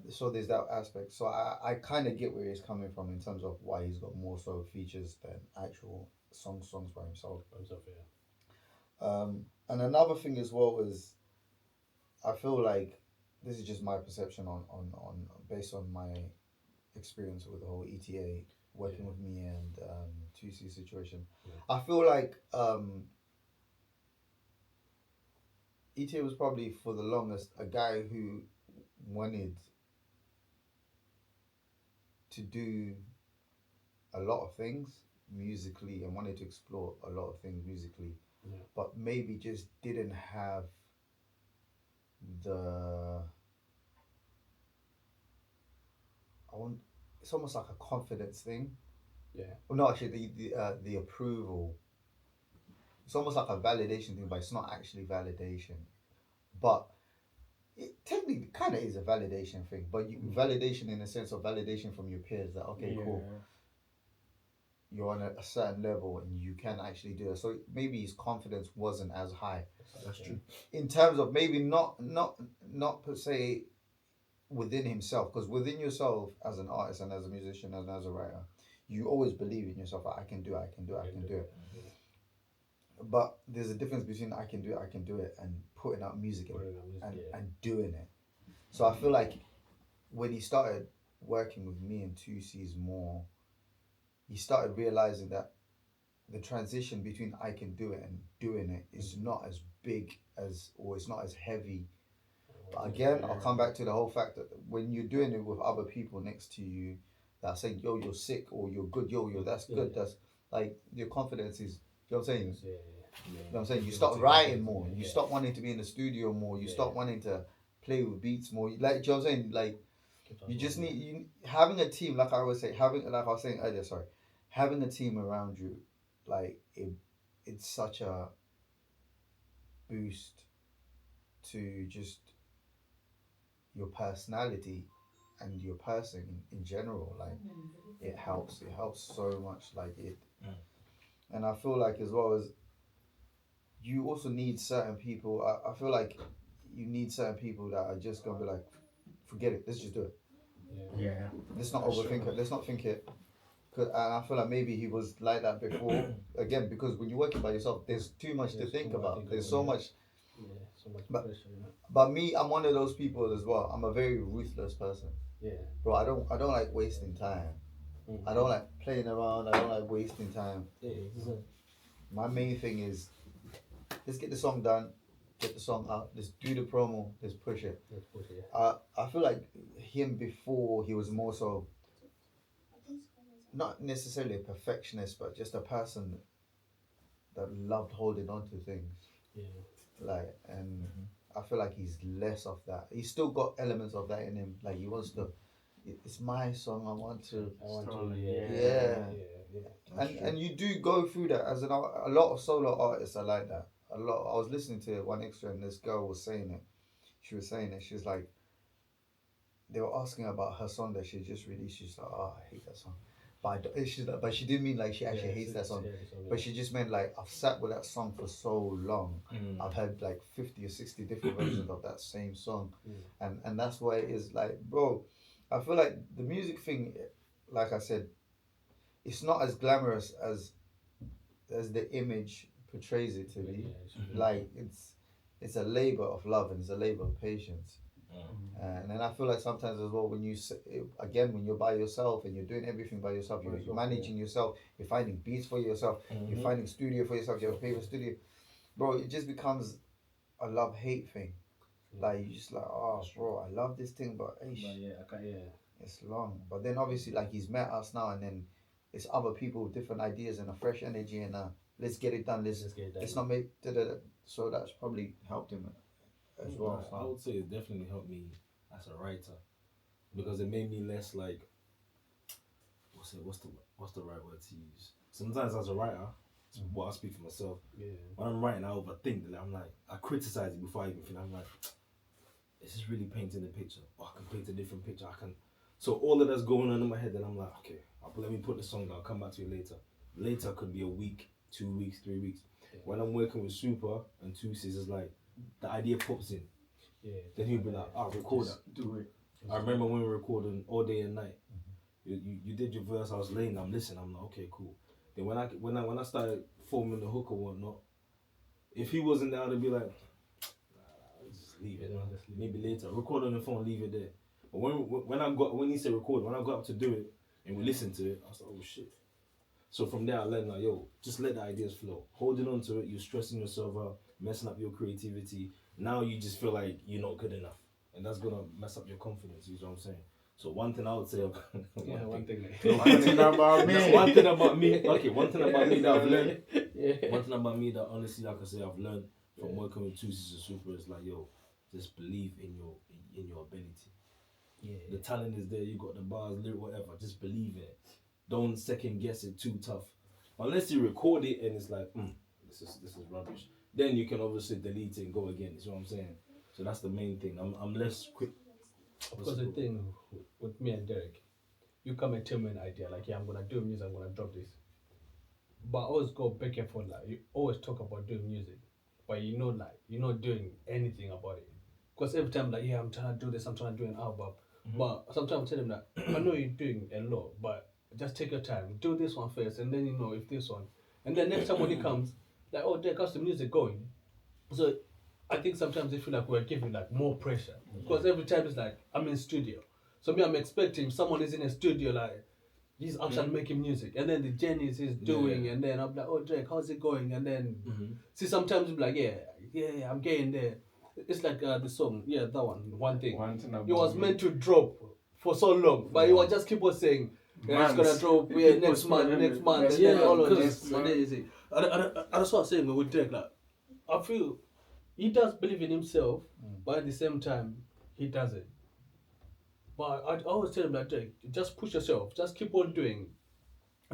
[SPEAKER 6] So there's that aspect. So I kind of get where he's coming from in terms of why he's got more so features than actual songs by himself. And another thing as well is, I feel like this is just my perception on based on my experience with the whole E.T.A. working with me and Twocees situation. I feel like E.T.A. was probably for the longest a guy who wanted to do a lot of things musically and wanted to explore a lot of things musically, but maybe just didn't have it's almost like a confidence thing.
[SPEAKER 5] Yeah.
[SPEAKER 6] Well, no, actually, the approval. It's almost like a validation thing, but it's not actually validation. But it technically kind of is a validation thing. But validation in the sense of validation from your peers that, okay, cool, you're on a certain level and you can actually do it. So maybe his confidence wasn't as high.
[SPEAKER 4] That's true.
[SPEAKER 6] In terms of maybe not per se within himself, because within yourself as an artist and as a musician and as a writer, you always believe in yourself. I can do it. But there's a difference between I can do it and putting out music and doing it. So I feel like when he started working with me and Twocees more, he started realizing that the transition between I can do it and doing it is not as big or it's not as heavy. But again, I'll come back to the whole fact that when you're doing it with other people next to you that are saying, yo, you're sick, or you're good, yo, that's good, that's like, your confidence is, you know what I'm saying? You know what I'm saying? You start writing more. You stop wanting to be in the studio more. You stop wanting to play with beats more. Like, you know what I'm saying? Like, you just need having a team. Like I always say, like I was saying earlier. Sorry, having a team around you, like it's such a boost to just your personality and your person in general. Like it helps so much. Like it, and I feel like as well as you also need certain people. I feel like you need certain people that are just gonna be like, forget it, let's just do it.
[SPEAKER 7] Yeah.
[SPEAKER 6] Let's not overthink it. Let's not think it. And I feel like maybe he was like that before. Again, because when you're working by yourself, there's too much to think about. There's so much.
[SPEAKER 5] Yeah, so much
[SPEAKER 6] But-
[SPEAKER 5] pressure. You know?
[SPEAKER 6] But me, I'm one of those people as well. I'm a very ruthless person,
[SPEAKER 5] Yeah.
[SPEAKER 6] bro. I don't like wasting time. I don't like playing around. I don't like wasting time.
[SPEAKER 5] Yeah.
[SPEAKER 6] My main thing is, let's get the song done, get the song out, let's do the promo, let's push it.
[SPEAKER 5] Let's push it. Yeah.
[SPEAKER 6] I feel like him before, he was more so, not necessarily a perfectionist, but just a person that loved holding on to things.
[SPEAKER 5] Yeah.
[SPEAKER 6] Like, and I feel like he's less of that. He's still got elements of that in him. Like he wants to, it's my song, I want to.
[SPEAKER 5] Yeah.
[SPEAKER 6] And you do go through that as a lot of solo artists are like that. I was listening to one extra and this girl was saying it. She was saying it. She's like, they were asking about her song that she just released. She's like, oh, I hate that song. But she didn't mean like she actually hates that song. But she just meant like, I've sat with that song for so long. I've had like 50 or 60 different versions of that same song. And that's why it is like, bro, I feel like the music thing, like I said, it's not as glamorous as the image portrays it to be. Like it's a labor of love and it's a labor of patience. And then I feel like sometimes as well, when you're by yourself and you're doing everything by yourself, you're managing yourself, you're finding beats for yourself, you're finding studio for yourself, you have a favorite studio, bro, it just becomes a love-hate thing. Like you just like, oh bro, I love this thing, but it's long. But then obviously like he's met us now, and then it's other people with different ideas and a fresh energy, and let's get it done. Let's not make so that's probably helped him as well.
[SPEAKER 4] I would say it definitely helped me as a writer, because it made me less like, what's the right word to use? Sometimes as a writer, what I speak for myself, when I'm writing I overthink. I'm like, I criticize it before I even finish. I'm like, is this really painting the picture? Oh, I can paint a different picture. So all of that's going on in my head, and I'm like, okay, let me put the song down, I'll come back to it later. Later could be a week, 2 weeks, 3 weeks. When I'm working with Supa and Twocees, it's like, the idea pops in. Then he'll be like, record that.
[SPEAKER 7] Do it.
[SPEAKER 4] I remember when we were recording all day and night. You did your verse, I was laying, I'm listening, I'm like, okay, cool. Then when I started forming the hook or whatnot, if he wasn't there, I'd be like, just leave it, man. Maybe later. Record on the phone, leave it there. But when he said record, when I got up to do it and we listened to it, I was like, oh shit. So from there I learned like, yo, just let the ideas flow. Holding on to it, you're stressing yourself out, messing up your creativity. Now you just feel like you're not good enough. And that's gonna mess up your confidence, you know what I'm saying? So one thing I would say about
[SPEAKER 7] One thing
[SPEAKER 6] about me.
[SPEAKER 4] one thing about me. Okay, one thing about me that I've learned. One thing about me that honestly, like I say, I've learned from working with Twocees and Supa is like, yo, just believe in your ability. The talent is there. You got the bars, lyric, whatever. Just believe in it. Don't second guess it too tough. Unless you record it and it's like, this is rubbish. Then you can obviously delete it and go again. You know what I'm saying? So that's the main thing. I'm less quick.
[SPEAKER 5] Because the thing with me and Derek, you come and tell me an idea, like, I'm gonna do music, I'm gonna drop this. But I always go back and forth, like, you always talk about doing music, but you're not doing anything about it. Because every time, like, I'm trying to do this, I'm trying to do an album. But sometimes I tell them that, I know you're doing a lot, but just take your time, do this one first, and then if this one. And then next time when it comes, like, oh, Derek, how's the music going? So I think sometimes they feel like we're giving like more pressure, because every time it's like I'm in studio. So me, I'm expecting someone is in a studio, like he's actually making music, and then the journey is doing, and then I'm like, oh Drake, how's it going? And then see, sometimes you'll be like, yeah, I'm getting there. It's like the song, that one thing. It was meant to drop for so long, but you will just keep on saying, it's gonna drop next month, and then all of this, and then you see. That's what I'm saying with Drake. Like, I feel he does believe in himself, but at the same time, he doesn't. But I always tell him that Drake, just push yourself, just keep on doing,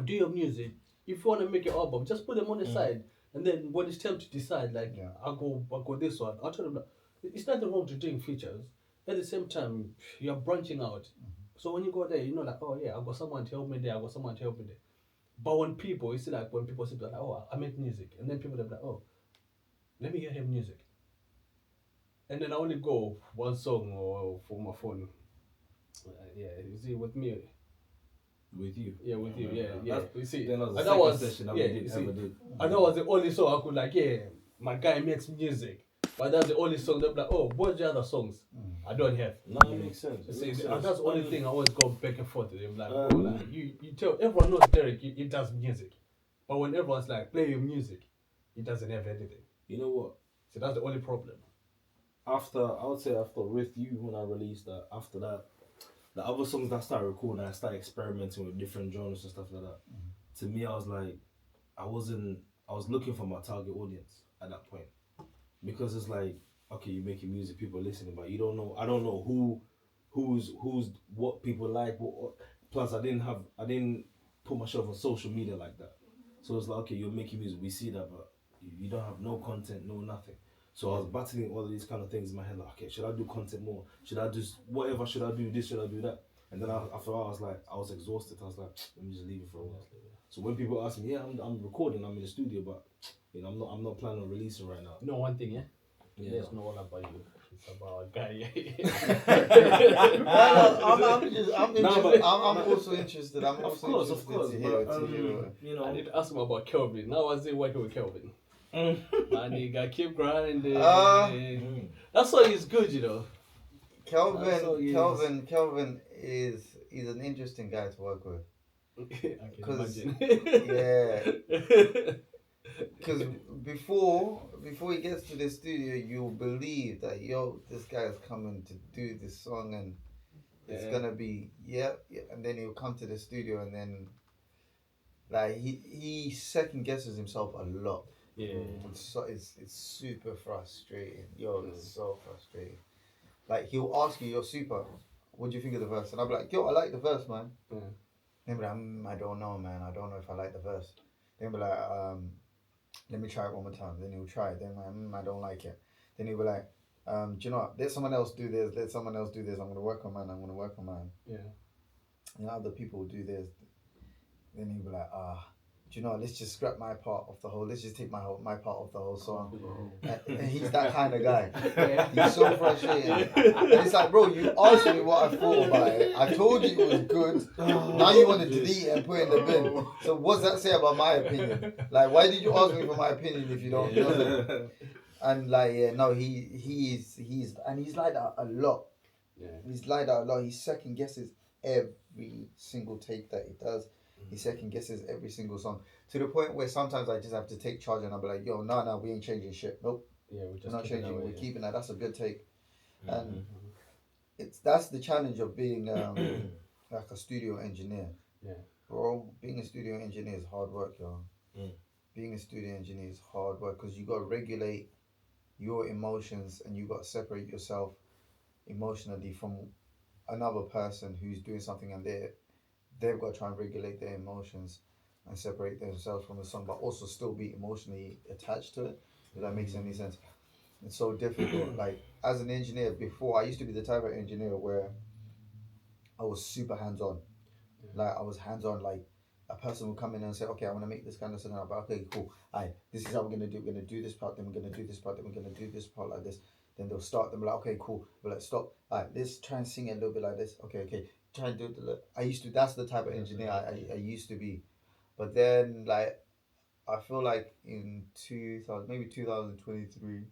[SPEAKER 5] do your music. If you want to make an album, just put them on the side, and then when it's time to decide, like I'll go this one. I tell him that it's nothing wrong to doing features. At the same time, you're branching out. So when you go there, you know, like, oh yeah, I got someone to help me there. I got someone to help me there. But when people, you see, like when people say, like, oh, I make music, and then people are like, oh, let me hear him music, and then I only go one song or for my phone. Yeah, you see, with me,
[SPEAKER 4] With you.
[SPEAKER 5] yeah, with you, yeah. You see,
[SPEAKER 4] Then that was the
[SPEAKER 5] and
[SPEAKER 4] second
[SPEAKER 5] that was
[SPEAKER 4] session that
[SPEAKER 5] yeah,
[SPEAKER 4] we did,
[SPEAKER 5] you see,
[SPEAKER 4] ever did.
[SPEAKER 5] and that was the only song I could like. Yeah, my guy makes music, but that's the only song that like. Oh, what's the other songs? I don't have.
[SPEAKER 4] No, it makes sense.
[SPEAKER 5] You
[SPEAKER 4] It
[SPEAKER 5] see,
[SPEAKER 4] makes
[SPEAKER 5] and
[SPEAKER 4] sense.
[SPEAKER 5] that's the only thing I always go back and forth with him. Like, bro, like you tell everyone knows Derek, he does music, but when everyone's like, play your music, he doesn't have anything.
[SPEAKER 4] You know what?
[SPEAKER 5] So that's the only problem.
[SPEAKER 4] I would say after With You, when I released that, after that, the other songs that I started recording, I started experimenting with different genres and stuff like that. To me, I was like, I was looking for my target audience at that point. Because it's like, okay, you're making music, people are listening, but you don't know, I don't know who's what people like, plus I didn't put myself on social media like that. So it's like, okay, you're making music, we see that, but you don't have no content, no nothing. So I was battling all of these kind of things in my head, like, okay, should I do content more? Should I do whatever? Should I do this? Should I do that? And then after a while, I was exhausted. I was like, let me just leave it for a while. So when people ask me, yeah, I'm recording, I'm in the studio, but you know, I'm not planning on releasing right now.
[SPEAKER 5] No, one thing, yeah.
[SPEAKER 4] Yeah.
[SPEAKER 5] It's not all about you. It's about a guy.
[SPEAKER 6] I'm also interested. I'm also
[SPEAKER 4] course,
[SPEAKER 6] interested
[SPEAKER 4] of course,
[SPEAKER 6] to hear.
[SPEAKER 4] but, you know,
[SPEAKER 5] I need to ask him about Kelvin. Now I was working with Kelvin. My nigga, keep grinding. That's why he's good, you know.
[SPEAKER 6] Kelvin is an interesting guy to work with.
[SPEAKER 5] I can imagine.
[SPEAKER 6] Yeah. Because before he gets to the studio, you'll believe that this guy is coming to do this song and it's gonna be and then he'll come to the studio and then like he second guesses himself a lot.
[SPEAKER 5] Yeah.
[SPEAKER 6] It's super frustrating. It's so frustrating. Like he'll ask you, "Yo, Supa, what do you think of the verse?" And I'll be like, "Yo, I like the verse, man."
[SPEAKER 5] Yeah.
[SPEAKER 6] Then be like, "I don't know, man. I don't know if I like the verse." Then be like, "Let me try it one more time." Then he'll try it. Then I don't like it. Then he'll be like, "Do you know what? Let someone else do this. Let someone else do this. I'm gonna work on mine. I'm gonna work on mine."
[SPEAKER 5] Yeah.
[SPEAKER 6] And other people will do this. Then he'll be like, do you know what? Let's just scrap my part of the whole. Let's just take my part of the whole song. And he's that kind of guy. He's so frustrated. And it's like, bro, you asked me what I thought about it. I told you it was good. Now you want to delete it and put it in the bin. So what's that say about my opinion? Like, why did you ask me for my opinion if you don't know it? And like, he's like that a lot.
[SPEAKER 5] Yeah.
[SPEAKER 6] He's like that a lot. He second guesses every single take that he does. He second guesses every single song to the point where sometimes I just have to take charge and I'll be like, "Yo, no, we ain't changing shit. Nope,
[SPEAKER 5] Yeah,
[SPEAKER 6] we're not changing. We're keeping that. That's a good take." And
[SPEAKER 5] Mm-hmm.
[SPEAKER 6] that's the challenge of being like a studio engineer.
[SPEAKER 5] Yeah,
[SPEAKER 6] bro, being a studio engineer is hard work, yo. Being a studio engineer is hard work because you got to regulate your emotions and you got to separate yourself emotionally from another person who's doing something and they've got to try and regulate their emotions and separate themselves from the song, but also still be emotionally attached to it. If that makes any sense. It's so difficult. Like as an engineer before, I used to be the type of engineer where I was super hands-on. Like I was hands-on. Like a person would come in and say, "Okay, I want to make this kind of song." But okay, cool. This is how we're gonna do. We're gonna do this part. Then we're gonna do this part. Then we're gonna do this part like this. Then they'll start. Them like, okay, cool. But like, stop. Let's try and sing it a little bit like this. Okay. Try and do it. I used to. That's the type of engineer I used to be. But then like, I feel like in 2023,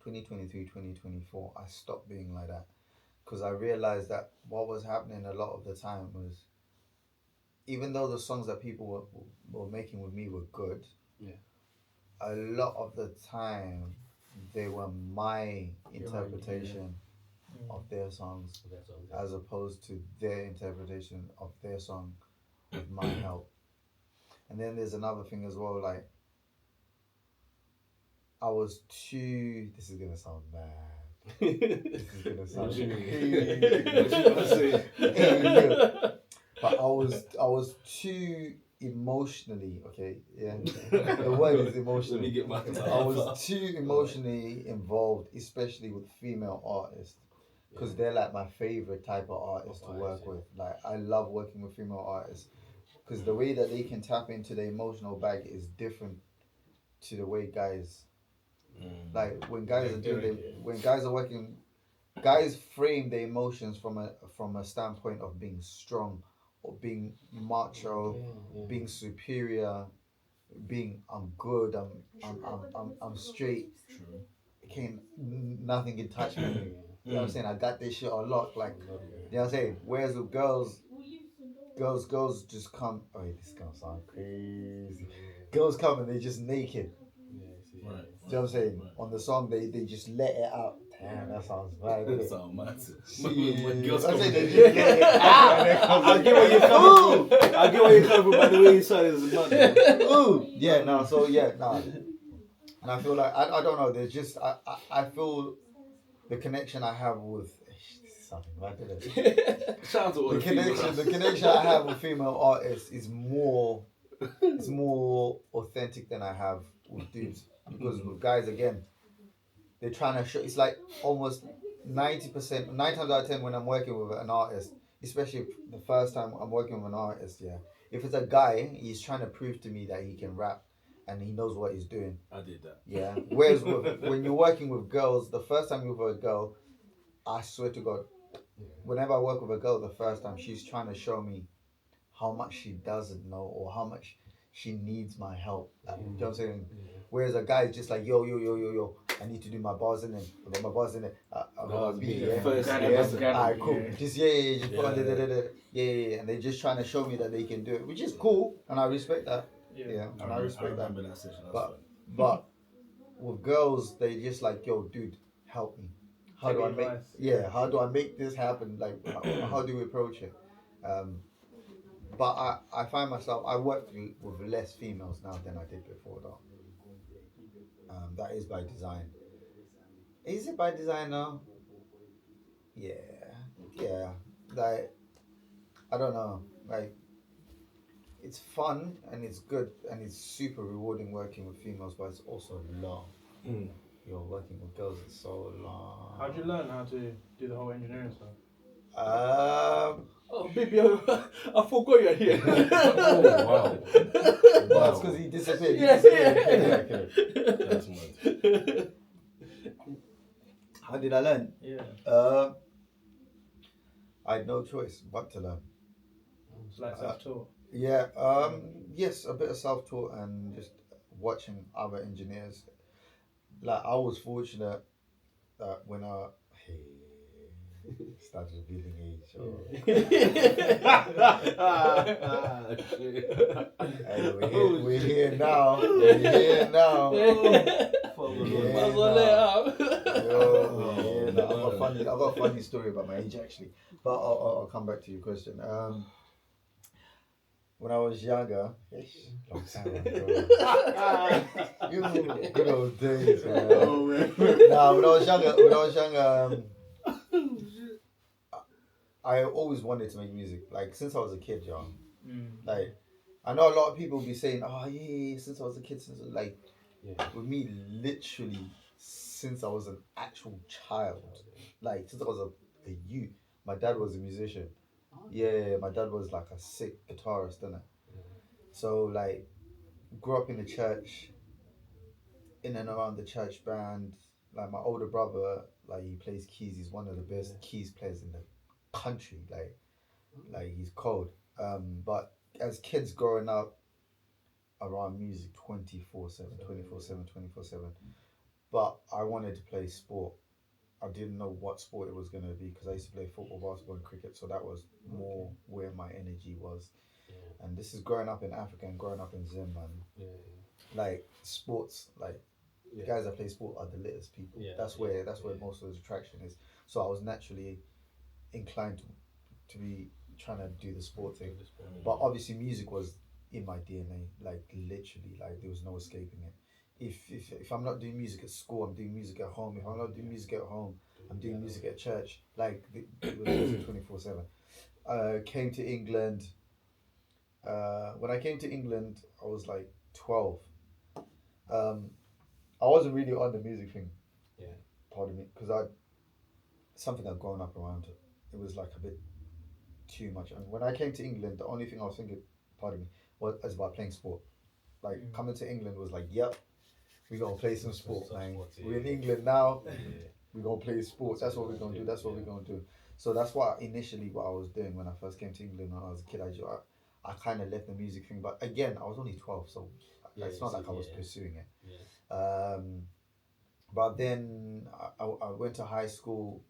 [SPEAKER 6] 2024, I stopped being like that because I realized that what was happening a lot of the time was, even though the songs that people were making with me were good, a lot of the time they were my interpretation of their songs as opposed to their interpretation of their song with my help. And then there's another thing as well, like I was too. This is gonna sound mad. This is gonna sound crazy. But I was too emotionally okay. Yeah, the word is
[SPEAKER 4] Let me
[SPEAKER 6] emotionally.
[SPEAKER 4] get my
[SPEAKER 6] I was too emotionally involved, especially with female artists, because they're like my favorite type of artists to work with. Like I love working with female artists because the way that they can tap into the emotional bag is different to the way guys. Like when guys are doing when guys are working, guys frame their emotions from a standpoint of being strong or being macho, being superior, being I'm good, I'm straight. Can nothing can touch me. You know what I'm saying? I got this shit on lock. Like you know what I'm saying? Whereas with girls just come. Oh, this is gonna sound crazy. Girls come and they just naked.
[SPEAKER 4] Right.
[SPEAKER 6] You know what I'm saying?
[SPEAKER 4] Right.
[SPEAKER 6] On the song, they just let it out. Damn, that sounds bad.
[SPEAKER 4] That sounds mad.
[SPEAKER 6] When
[SPEAKER 4] girls
[SPEAKER 6] I
[SPEAKER 4] come
[SPEAKER 6] say
[SPEAKER 4] in
[SPEAKER 6] they
[SPEAKER 4] there.
[SPEAKER 6] just let it out.
[SPEAKER 4] I get what you're coming from. I get what you're coming from by the way you said it is mad.
[SPEAKER 6] Ooh, yeah, no, so yeah, no. And I feel like I don't know. There's just I feel the connection I have with this is something right there.
[SPEAKER 4] Shout out to all the
[SPEAKER 6] The connection I have with female artists is more it's more authentic than I have with dudes because with guys again they're trying to show it's like almost 90% 9 times out of 10 when I'm working with an artist, especially the first time I'm working with an artist, yeah, if it's a guy he's trying to prove to me that he can rap and he knows what he's doing.
[SPEAKER 4] I did that.
[SPEAKER 6] Yeah, whereas when you're working with girls, the first time you're with a girl, I swear to God, whenever I work with a girl the first time, she's trying to show me how much she doesn't know or how much she needs my help. Like, you know what I'm saying? Whereas a guy is just like, yo, I need to do my bars in there. I got my bars in there. I got my beat, yeah.
[SPEAKER 4] First,
[SPEAKER 6] Alright, cool. Just just put on yeah. And they're just trying to show me that they can do it, which is cool, and I respect that. Yeah, and I respect that.
[SPEAKER 4] remember that session.
[SPEAKER 6] But with girls, they just like, yo, dude, help me. How do I make? How do I make this happen? Like, how do we approach it? But I find myself I work with less females now than I did before though. That is by design. Is it by design now? Yeah. Like I don't know. Like it's fun and it's good and it's super rewarding working with females, but it's also long. You're working with girls, it's so long.
[SPEAKER 7] How'd you learn how to do the whole engineering stuff?
[SPEAKER 5] Oh, baby, I forgot you're here.
[SPEAKER 4] Oh wow.
[SPEAKER 6] That's because he disappeared.
[SPEAKER 4] That's mad.
[SPEAKER 6] How did I learn?
[SPEAKER 7] Yeah.
[SPEAKER 6] I had no choice but to learn.
[SPEAKER 7] It's like self-taught.
[SPEAKER 6] Yeah. Yes, a bit of self-taught and just watching other engineers. Like I was fortunate that when I started revealing age. Hey, we're here now. We're here now. I've got a funny story about my age actually, but I'll come back to your question. When I was younger, long time ago. Good old days, man. Nah, when I was younger, I always wanted to make music. Like since I was a kid, young. Like I know a lot of people be saying, "Oh yeah, since I was a kid." With me, literally, since I was an actual child, like since I was a youth, my dad was a musician. Yeah, my dad was like a sick guitarist, innit? So like, grew up in the church, in and around the church band. Like my older brother, like he plays keys. He's one of the best keys players in the country. Like he's cold. But as kids growing up around music 24/7. But I wanted to play sport. I didn't know what sport it was going to be because I used to play football, basketball, and cricket. So that was more where my energy was. And this is growing up in Africa and growing up in Zim, man. Like sports, like the guys that play sport are the littest people. That's where most of the attraction is. So I was naturally inclined to be trying to do the sport thing. But obviously music was in my DNA. Like literally, like there was no escaping it. If I'm not doing music at school, I'm doing music at home. If I'm not doing music at home, I'm doing music at church. Like it was just 24/7. Came to England. When I came to England, I was like 12. I wasn't really on the music thing.
[SPEAKER 5] Yeah.
[SPEAKER 6] Pardon me, because something I'd grown up around. It was like a bit too much. And when I came to England, the only thing I was thinking, pardon me, was about playing sport. Like coming to England was like, yep, we gonna play some sport, man. We're in England now. We gonna play sports. That's what we're gonna do. That's what we're gonna do. So that's what initially what I was doing when I first came to England when I was a kid. I kind of left the music thing, but again, I was only 12, so it's not like I was pursuing it.
[SPEAKER 5] Yeah.
[SPEAKER 6] But then I went to high school.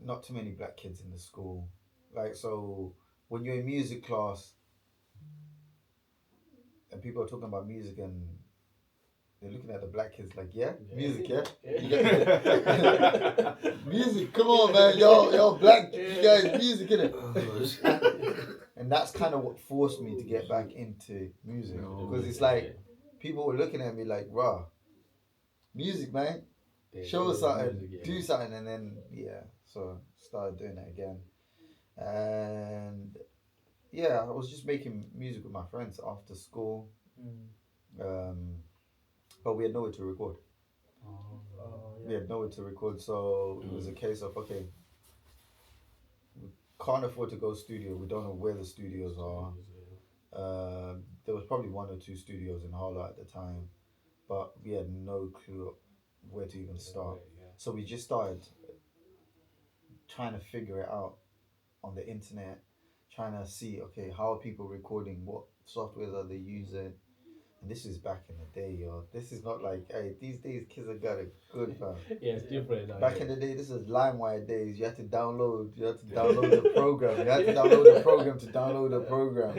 [SPEAKER 6] Not too many black kids in the school. Like, so when you're in music class and people are talking about music and they're looking at the black kids like, music, music, come on, man, y'all black, you guys, music, innit? And that's kind of what forced me to get back into music. Because it's like, people were looking at me like, rah, music, man. Show us something, do something, and then so started doing it again, and I was just making music with my friends after school, but we had nowhere to record. We had nowhere to record, so it was a case of okay, we can't afford to go studio. We don't know where the studios are. There was probably 1 or 2 studios in Harlow at the time, but we had no clue where to even start. So we just started trying to figure it out on the internet, trying to see, okay, how are people recording? What softwares are they using? And this is back in the day, yo. This is not like, hey, these days kids have got it good, fam.
[SPEAKER 5] Yeah, it's different now.
[SPEAKER 6] Back in the day, this is LimeWire days. You had to download the program. You had to download the program to download the program.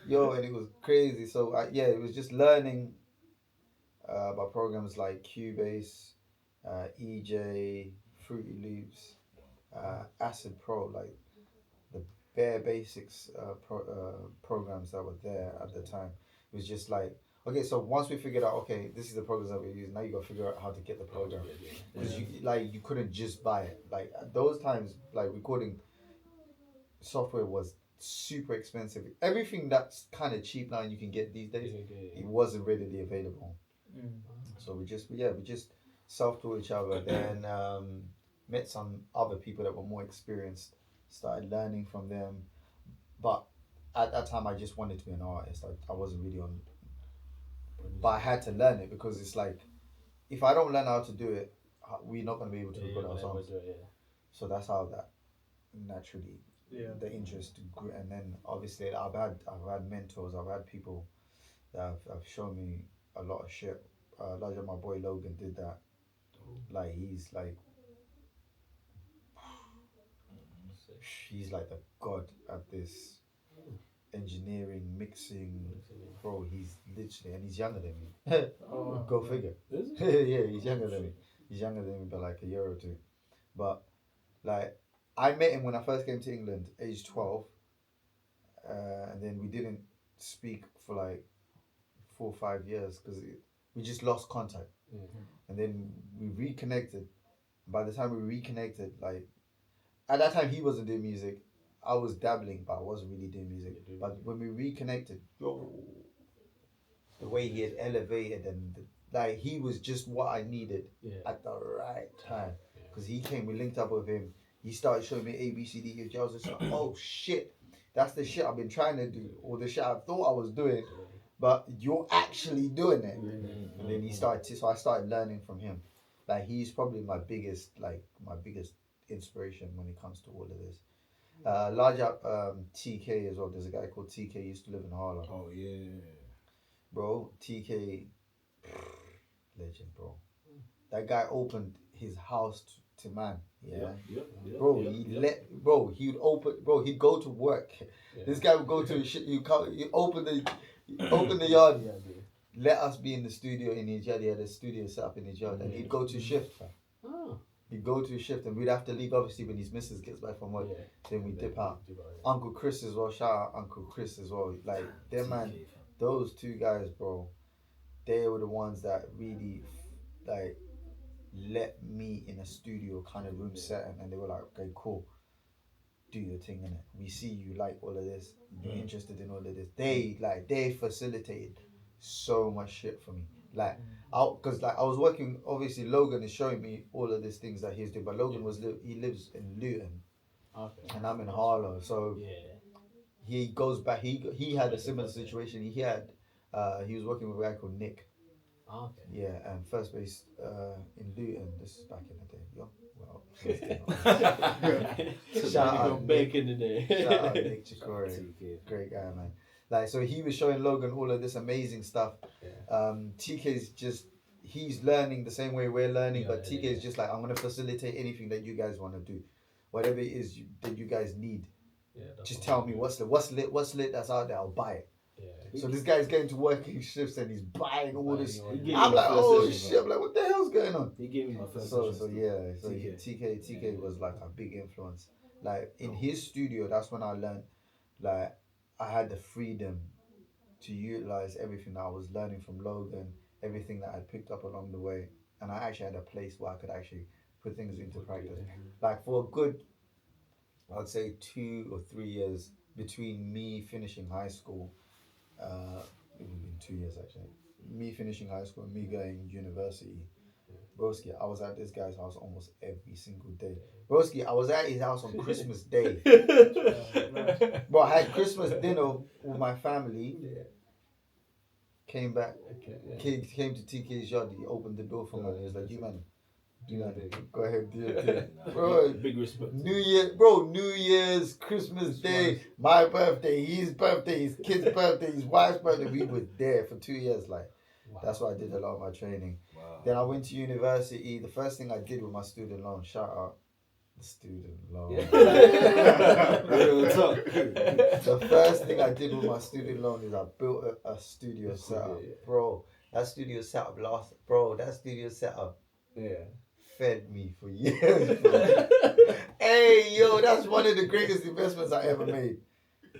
[SPEAKER 6] Yo, and it was crazy. So, it was just learning about programs like Cubase, EJ, Fruity Loops, Acid Pro, like the bare basics programs that were there at the time. It was just like, okay, so once we figured out, okay, this is the programs that we use, now you got to figure out how to get the program. Because you couldn't just buy it. Like at those times, like recording software was super expensive. Everything that's kind of cheap now and you can get these days, it wasn't readily available. So we just self-taught each other, then met some other people that were more experienced, started learning from them. But at that time I just wanted to be an artist. I wasn't really on, but I had to learn it because it's like, if I don't learn how to do it, we're not going to be able to record our songs. So that's how that naturally, the interest grew. And then obviously I've had mentors, I've had people that have shown me a lot of shit. Like my boy Logan did that. Like he's like the god at this engineering, mixing, bro. He's literally, and he's younger than me. Go figure. Yeah, he's younger than me. He's younger than me by like a year or 2. But like I met him when I first came to England, age 12, and then we didn't speak for like 4 or 5 years because we just lost contact. And then we reconnected. By the time we reconnected, like at that time he wasn't doing music. I was dabbling, but I wasn't really doing music. But when we reconnected, the way he had elevated and like he was just what I needed at the right time. Because he came, we linked up with him. He started showing me A, B, C, D, E, F, G. I was just like, oh shit, that's the shit I've been trying to do, or the shit I thought I was doing, but you're actually doing it. And then so I started learning from him. Like he's probably my biggest inspiration when it comes to all of this. Large up TK as well. There's a guy called TK, he used to live in Harlem.
[SPEAKER 4] Oh yeah.
[SPEAKER 6] Bro, TK, legend, bro. That guy opened his house to man. Bro, he'd go to work. This guy would go to he'd open the yard. Let us be in the studio in his yard. He had a studio set up in his yard, and he'd go to shift. We go to a shift and we'd have to leave obviously when his missus gets back from work. Then we dip out. Uncle Chris as well. Shout out Uncle Chris as well. Like them man, those two guys, bro. They were the ones that really like let me in a studio kind of room setting, and they were like, okay, cool, do your thing in it. We see you like all of this. You're interested in all of this. They facilitated so much shit for me. Like, because I was working. Obviously, Logan is showing me all of these things that he's doing. But Logan he lives in Luton, and I'm in Harlow. So he goes back. He had a similar situation. He was working with a guy called Nick. Yeah, and first base in Luton. This is back in the day. Yo, well, shout out
[SPEAKER 5] back in the day.
[SPEAKER 6] Shout out Nick Takura, great guy, man. Like, so he was showing Logan all of this amazing stuff. TK's just he's learning the same way we're learning, but TK is just like, I'm gonna facilitate anything that you guys want to do, whatever it is that you guys need. Just tell me what's lit that's out there. I'll buy it. So this guy's going to working shifts and he's buying all this. I'm like, oh shit! I'm like, what the hell's going on?
[SPEAKER 4] He gave me my first.
[SPEAKER 6] So TK was like a big influence. Like in his studio, that's when I learned. Like I had the freedom to utilize everything that I was learning from Logan, everything that I picked up along the way, and I actually had a place where I could actually put things into practice. Like for a good, I'd say 2 or 3 years between me finishing high school. It's been 2 years actually. Me finishing high school and me going university. Broski, I was at this guy's house almost every single day. Broski, I was at his house on Christmas Day. Bro, I had Christmas dinner with my family. Came back, came to TK's yard. He opened the door for me. He was like, "You man, go ahead, do your thing." Bro,
[SPEAKER 4] big respect.
[SPEAKER 6] New Year's, Christmas Day, my birthday, his kid's birthday, his wife's birthday. We were there for 2 years. Like, that's why I did a lot of my training.
[SPEAKER 4] Wow.
[SPEAKER 6] Then I went to university. The first thing I did with my student loan, shout out the student loan. The first thing I did with my student loan is I built a studio setup. Bro, that studio setup fed me for years, bro. Hey, yo, that's one of the greatest investments I ever made.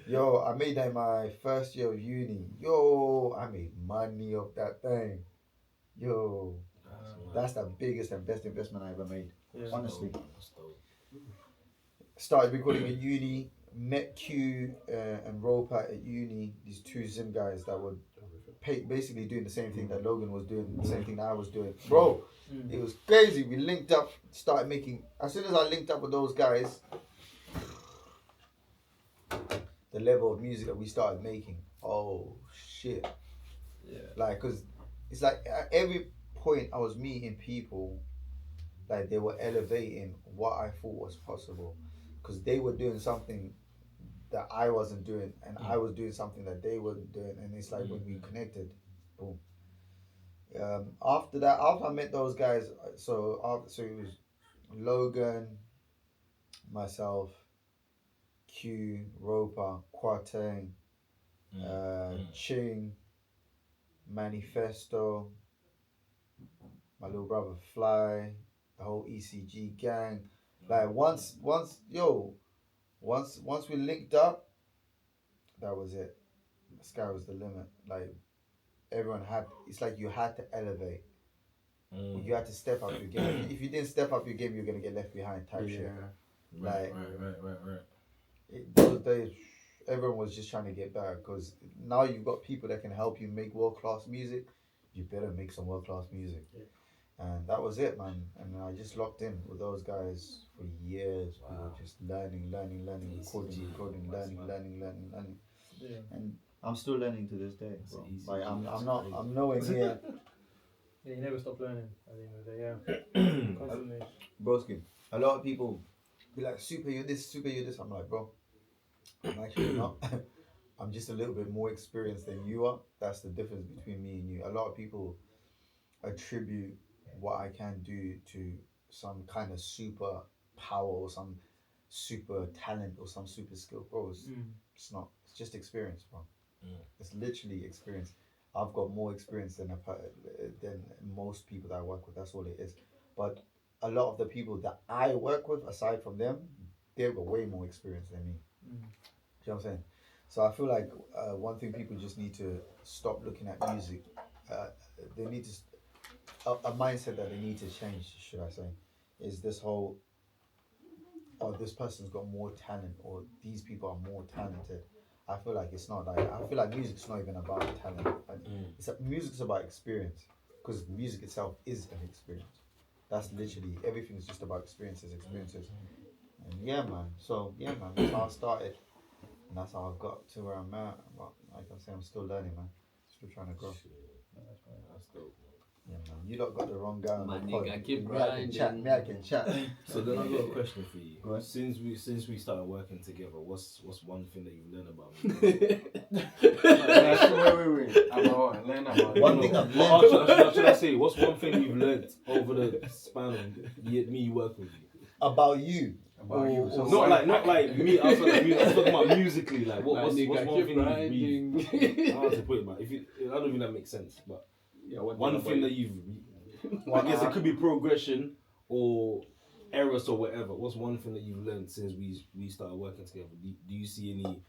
[SPEAKER 6] Yo, I made that in my first year of uni. Yo, I made money off that thing. Yo, that's the biggest and best investment I ever made. Honestly. Started recording at uni, met Q and Ropa at uni, these two Zim guys that were basically doing the same thing that Logan was doing, the same thing that I was doing. Bro, it was crazy. We linked up, started making, as soon as I linked up with those guys, the level of music that we started making, oh shit. Like, cause it's like at every point I was meeting people, like they were elevating what I thought was possible. Because they were doing something that I wasn't doing, and I was doing something that they weren't doing, and it's like when we connected, boom. After I met those guys, so it was Logan, myself, Q, Ropa, Quarteng, Ching, Manifesto, my little brother Fly, the whole ECG gang. Like once we linked up, that was it. The sky was the limit. Like it's like you had to elevate. You had to step up your game. If you didn't step up your game, you're gonna get left behind type shit. Like right. Those days, everyone was just trying to get better because now you've got people that can help you make world-class music. You better make some world-class music. And that was it, man. And I just locked in with those guys for years. We were just learning, recording, learning. Yeah. And I'm still learning to this day, bro. Like I'm nowhere near.
[SPEAKER 7] Yeah, you never stop learning at the end of the day, yeah. Constantly.
[SPEAKER 6] Broski, a lot of people be like, Supa, you're this. I'm like, bro, I'm actually not. I'm just a little bit more experienced than you are. That's the difference between me and you. A lot of people attribute what I can do to some kind of super power or some super talent or some super skill. Bro, it's not. It's just experience, bro. It's literally experience. I've got more experience than most people that I work with. That's all it is. But a lot of the people that I work with, aside from them, they've got way more experience than me. You know what I'm saying? So I feel like one thing people just need to stop looking at music. They need to a mindset that they need to change. Should I say? Is this whole oh this person's got more talent or these people are more talented. I feel like it's not like I feel like music's not even about talent. Music's about experience because music itself is an experience. That's literally everything's just about experiences. And yeah, man. So yeah, man. That's how I started, and that's how I got to where I'm at. But like I say, I'm still learning, man. Still trying to grow.
[SPEAKER 4] That's dope.
[SPEAKER 6] Yeah, man. You lot got the wrong guy on
[SPEAKER 5] My
[SPEAKER 6] the pod.
[SPEAKER 5] nigga, keep
[SPEAKER 6] Me, I can chat.
[SPEAKER 5] grinding.
[SPEAKER 6] Me, I can chat.
[SPEAKER 4] So then I got a question for you.
[SPEAKER 6] Go on.
[SPEAKER 4] Since we started working together, what's one thing that you've learned about me?
[SPEAKER 2] Wait. About learn about
[SPEAKER 6] One thing I've
[SPEAKER 4] What
[SPEAKER 6] learned
[SPEAKER 4] should I say? What's one thing you've learned over the span of me working with you?
[SPEAKER 6] about you.
[SPEAKER 2] about you. So
[SPEAKER 4] Not like me. I was talking about musically. Like what's one
[SPEAKER 5] keep
[SPEAKER 4] thing
[SPEAKER 5] grinding.
[SPEAKER 4] I don't know how to put it, but I don't think that makes sense. But
[SPEAKER 5] Yeah,
[SPEAKER 4] one thing that you've, I guess it could be progression or errors or whatever. What's one thing that you've learned since we started working together? Do you see any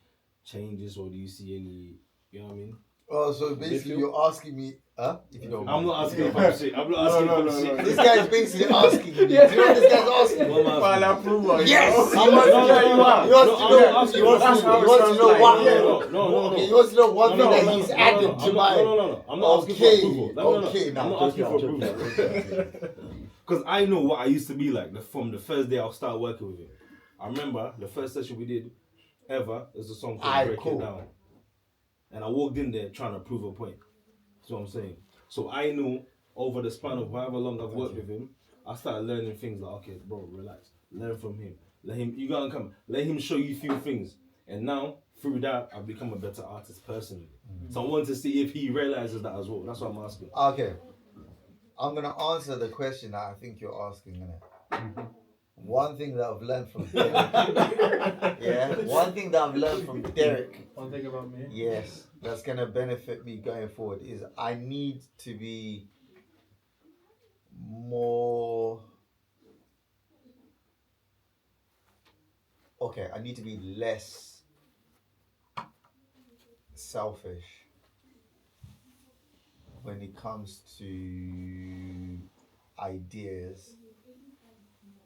[SPEAKER 4] changes or do you see any? You know what I mean?
[SPEAKER 6] Oh, so basically you're asking me, huh? If you don't
[SPEAKER 4] I'm
[SPEAKER 6] mind.
[SPEAKER 4] not asking for shit. I'm not asking for shit.
[SPEAKER 6] This guy's basically asking me. Do you know what this guy's asking?
[SPEAKER 4] What am I asking?
[SPEAKER 6] Yes!
[SPEAKER 2] How much you are?
[SPEAKER 6] He wants to know one thing.
[SPEAKER 4] No.
[SPEAKER 6] Okay, he wants to know one thing that he's added to my.
[SPEAKER 4] No. I'm not asking for approval.
[SPEAKER 6] Okay,
[SPEAKER 4] I'm
[SPEAKER 6] now.
[SPEAKER 4] not asking for approval. Because I know what I used to be like from the first day I started working with him. I remember the first session we did ever is a song called Break It Down. And I walked in there trying to prove a point. That's what I'm saying. So I knew over the span of however long I've worked with him, I started learning things like, okay, bro, relax. Learn from him. You gotta come. Let him show you a few things. And now, through that, I've become a better artist personally. So I want to see if he realizes that as well. That's what I'm asking.
[SPEAKER 6] Okay. I'm going to answer the question that I think you're asking, innit? One thing that I've learned from Derek. Yeah, one thing that I've learned from Derek.
[SPEAKER 7] One thing about me.
[SPEAKER 6] Yes, that's going to benefit me going forward is I need to be more. Okay, I need to be less selfish when it comes to ideas.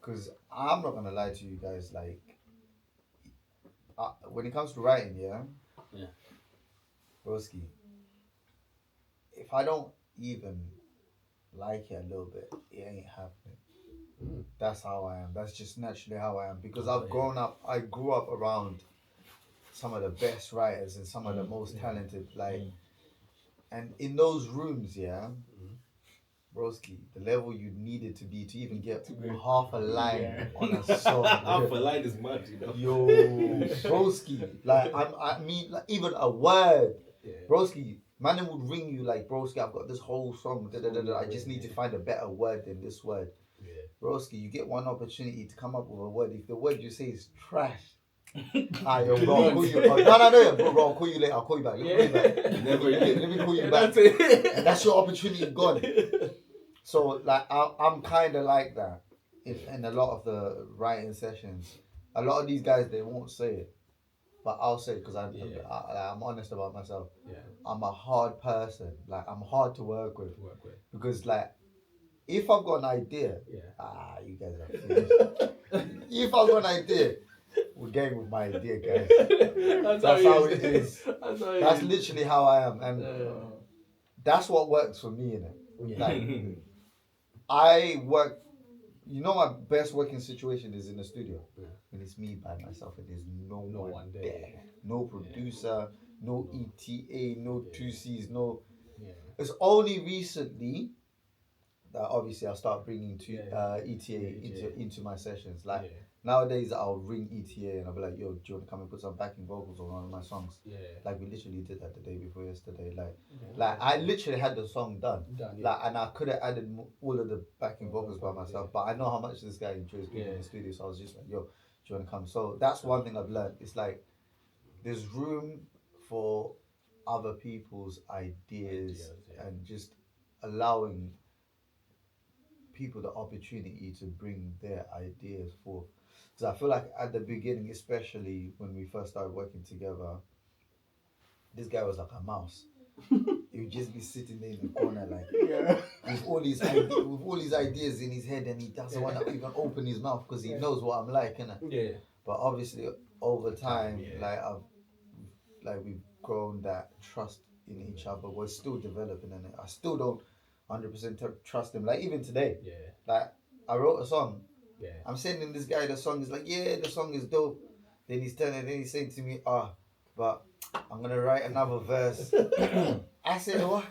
[SPEAKER 6] Because I'm not going to lie to you guys, like, when it comes to writing, yeah? Broski, if I don't even like it a little bit, it ain't happening. That's how I am. That's just naturally how I am. Because I grew up around some of the best writers and some of the most talented, like, and in those rooms, yeah, Broski, the level you needed to be to even get half a line on a song.
[SPEAKER 4] Half a line is mad, you know.
[SPEAKER 6] Yo, Broski, like I mean, like, even a word, Broski. Man would ring you like, Broski, I've got this whole song. I just need to find a better word than this word. Broski, you get one opportunity to come up with a word. If the word you say is trash, yo, bro, I'll call you. No, bro, I'll call you later. I'll call you back. Let me call you back. And that's your opportunity gone. So like I'm kind of like that in a lot of the writing sessions. A lot of these guys, they won't say it, but I'll say it because I'm honest about myself. I'm a hard person. Like, I'm hard to work with. Because like, if I've got an idea, you guys are finished. If I've got an idea, we're going with my idea, guys. That's how it is. That's literally how I am, and that's what works for me, innit? Like, I work. You know, my best working situation is in the studio. When it's me by myself and there's no one there. No producer, no E.T.A, no Twocees, no. It's only recently that obviously I'll start bringing E.T.A into my sessions. Like, nowadays I'll ring E.T.A and I'll be like, yo, do you want to come and put some backing vocals on one of my songs? Like, we literally did that the day before yesterday. Like I literally had the song done. Like, and I could have added all of the backing vocals by myself, but I know how much this guy enjoys being in the studio, so I was just like, yo, do you want to come? So that's one thing I've learned. It's like, there's room for other people's ideas and just allowing people the opportunity to bring their ideas forth. Because I feel like at the beginning, especially when we first started working together, this guy was like a mouse. He would just be sitting there in the corner, like with all his ideas in his head, and he doesn't want to even open his mouth because he knows what I'm like, innit?
[SPEAKER 5] Yeah.
[SPEAKER 6] But obviously, over time, we've grown that trust in each other. We're still developing, and I still don't 100% trust him. Like even today, like I wrote a song.
[SPEAKER 5] Yeah.
[SPEAKER 6] I'm sending this guy the song. He's like, yeah, the song is dope. Then he's saying to me, but I'm gonna write another verse. I said, what?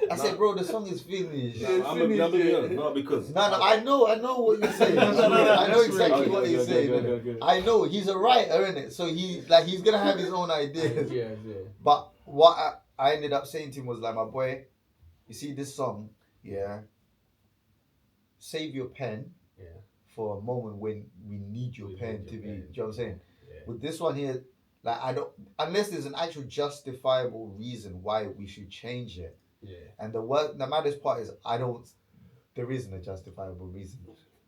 [SPEAKER 6] I said, bro, the song is finished.
[SPEAKER 4] No, because
[SPEAKER 6] I know what you're saying. I know exactly what you're saying. I know he's a writer, innit? So he's gonna have his own ideas.
[SPEAKER 5] Yeah.
[SPEAKER 6] But what I ended up saying to him was like, my boy, you see this song, save your pen for a moment when we need your pen to be. Do you know what I'm saying?
[SPEAKER 5] Yeah.
[SPEAKER 6] With this one here, like I don't, unless there's an actual justifiable reason why we should change it.
[SPEAKER 5] Yeah.
[SPEAKER 6] And the maddest part is there isn't a justifiable reason.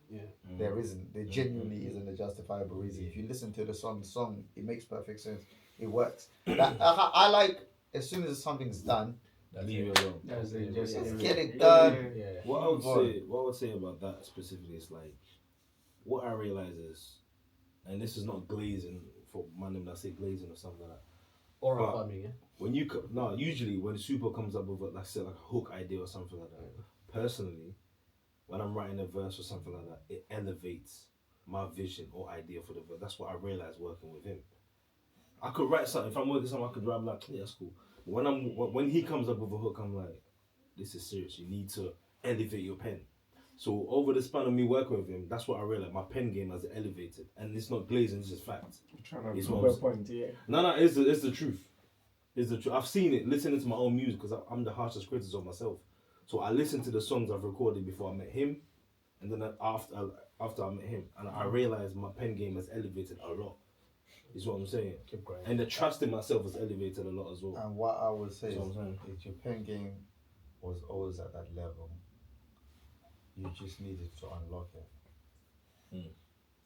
[SPEAKER 5] Yeah.
[SPEAKER 6] There isn't. There genuinely isn't a justifiable reason. If you listen to the song, it makes perfect sense. It works. I like as soon as something's done,
[SPEAKER 4] leave it alone.
[SPEAKER 6] Just get it done.
[SPEAKER 5] Yeah.
[SPEAKER 4] What I would say about that specifically is like, what I realize is, and this is not glazing for my name that say glazing or something like that.
[SPEAKER 5] Or a farming,
[SPEAKER 4] When usually when Supa comes up with like a hook idea or something like that, personally, when I'm writing a verse or something like that, it elevates my vision or idea for the verse. That's what I realized working with him. I could write something. If I'm working something, I could write like, yeah, that's cool. But when he comes up with a hook, I'm like, this is serious. You need to elevate your pen. So over the span of me working with him, that's what I realized. My pen game has elevated, and it's not glazing. It's just fact.
[SPEAKER 2] It's a point,
[SPEAKER 4] No, it's the truth. It's the truth. I've seen it listening to my own music because I'm the harshest critic of myself. So I listened to the songs I've recorded before I met him, and then after I met him, and I realized my pen game has elevated a lot. Is what I'm saying. And the trust in myself has elevated a lot as well.
[SPEAKER 6] And what I would say is,
[SPEAKER 4] if
[SPEAKER 6] your pen game was always at that level, you just needed to unlock it.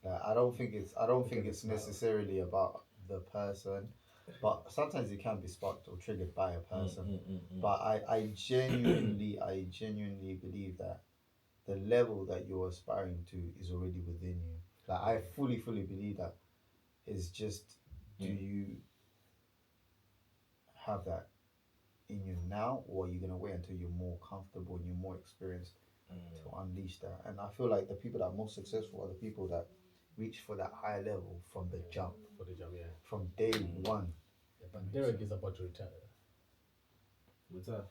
[SPEAKER 6] I don't think it's necessarily about the person, but sometimes it can be sparked or triggered by a person. But I genuinely believe that the level that you're aspiring to is already within you. Like I fully believe that. It's just, do you have that in you now, or are you gonna wait until you're more comfortable and you're more experienced to unleash that? And I feel like the people that are most successful are the people that reach for that higher level from the jump. From day one.
[SPEAKER 5] Yeah, but Derek is about to retire.
[SPEAKER 4] Retire?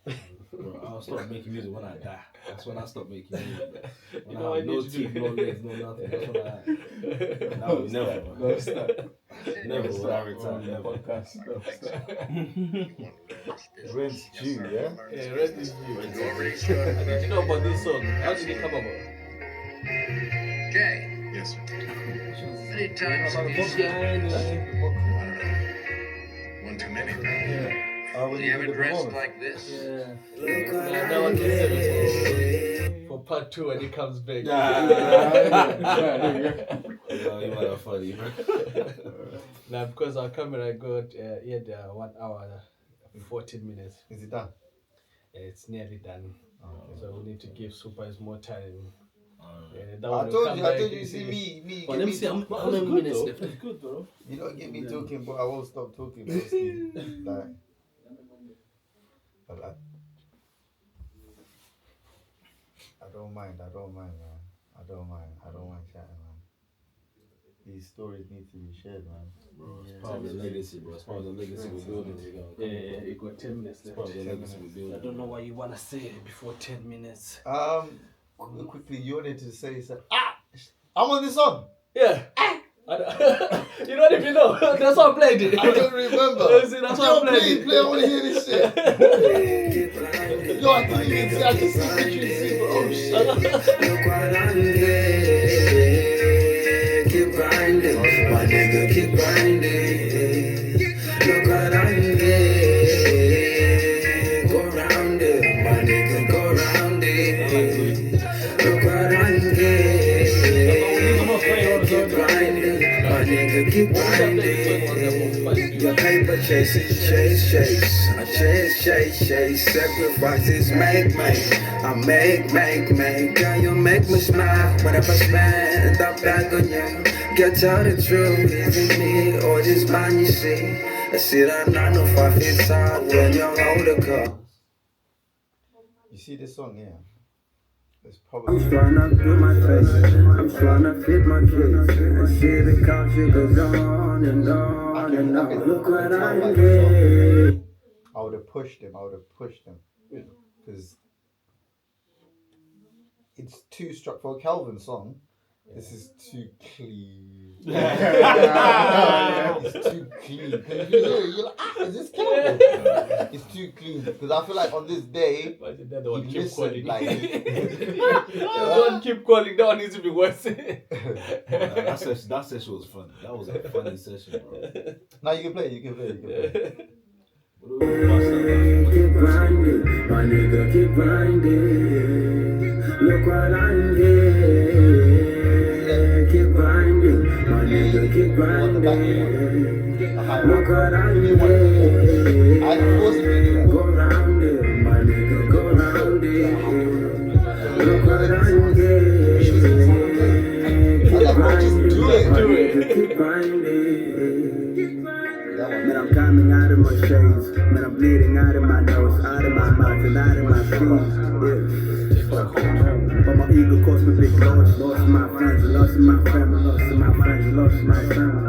[SPEAKER 4] Bro, I'll start making music when I die. That's when I stop making music. When
[SPEAKER 5] I
[SPEAKER 4] have no teeth, no legs, no nothing. That's when I. That would never.
[SPEAKER 2] No stop.
[SPEAKER 4] Never will I retire. Never.
[SPEAKER 6] Rent's due, yeah?
[SPEAKER 5] Yeah, rent is due. And did you know about this song? How did it come about?
[SPEAKER 8] Jay.
[SPEAKER 2] Yes, sir.
[SPEAKER 8] Many times
[SPEAKER 2] One too many.
[SPEAKER 8] you haven't dressed like this.
[SPEAKER 5] Now I can say for part 2 when he comes back.
[SPEAKER 4] You might have funny, bro.
[SPEAKER 5] Now because our camera got he had 1 hour 14 minutes.
[SPEAKER 6] Is it done?
[SPEAKER 5] It's nearly done.
[SPEAKER 6] Okay.
[SPEAKER 5] So we need to give Super more time.
[SPEAKER 6] I told you, see me.
[SPEAKER 5] But let me see how many minutes left.
[SPEAKER 4] It's good, bro.
[SPEAKER 6] You don't get me talking, but I won't stop talking. Basically. But I don't mind, man. I don't mind chatting, man. These stories need to be shared, man.
[SPEAKER 4] Bro, it's part of the legacy, bro. It's part of the legacy we're building together.
[SPEAKER 5] Yeah, you got 10 minutes
[SPEAKER 4] It's
[SPEAKER 5] left.
[SPEAKER 4] part of the legacy we're building.
[SPEAKER 5] I don't know what you want to say before 10 minutes.
[SPEAKER 6] Quickly, you wanted to say something. I'm on this song.
[SPEAKER 5] Yeah. You don't even know. That's why I played it.
[SPEAKER 6] I don't remember.
[SPEAKER 5] See, that's why I played
[SPEAKER 6] play. I want to hear this shit. Yo, I didn't even see. I just see pictures. Oh shit.
[SPEAKER 1] Keep grinding, my nigga, keep grinding. Look what I'm getting. Go round it, my nigga, go round it. Look what keep grinding. Your paper chasing, chase. I chase. Sacrifices make. I make. Girl, you make me smile whenever I spend that bag on you. Get tell the truth, is it me or this man you see? I see that 9 to 5 it's hard when you're older, girl.
[SPEAKER 6] You see this song here? It's
[SPEAKER 1] I'm
[SPEAKER 6] probably
[SPEAKER 1] trying to do my face, I'm trying to fit my case. And see the culture goes on and on and on. Look what I did.
[SPEAKER 6] I would have pushed him because it's too struck for a Calvin song. This is too clean. It's too clean. Because if you hear it, you're like, is this Calvin? It's too clean. Because I feel like on this day, he listened like...
[SPEAKER 5] Don't keep calling, that one needs to be worse.
[SPEAKER 4] That session was fun. That was a funny session, bro.
[SPEAKER 6] Now you can play.
[SPEAKER 1] Keep grinding, my nigga, keep grinding. Look what I did. Keep grinding, my nigga, keep grinding. Look what I did. Go round it, my nigga, go round it. Look what I did. Keep grinding, keep grinding. Man, I'm coming out of my shades. Man, I'm bleeding out of my nose, out of my mouth, and out of my feet. But my ego cost me big loss. Lost my friends, lost my family, lost my friends, lost my family.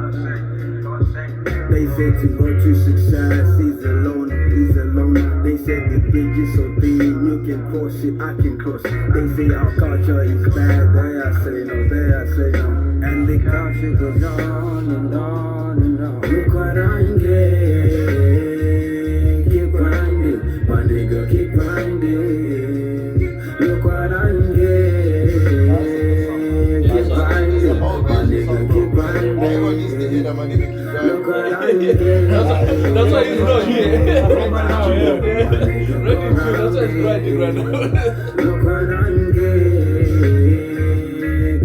[SPEAKER 1] They said to go to success, he's alone. They said the bridge is so thin, you can cross it, I can cross it. They say our culture is bad, they say no. And the culture goes on and on and on. Look what I get, keep grinding, my nigga, keep grinding. Look what I get, keep grinding, my nigga, keep grinding.
[SPEAKER 6] Everyone needs to hear that, my nigga, keep grinding.
[SPEAKER 1] Look what I get.
[SPEAKER 5] That's why he's not here. That's why he's grinding right now.
[SPEAKER 1] Look what I get,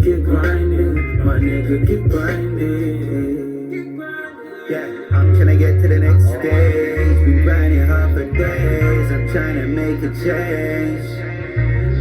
[SPEAKER 1] keep grinding, my nigga, keep grinding. Yeah, I'm trying to get to the next stage. Been grinding half a days. I'm trying to make a change.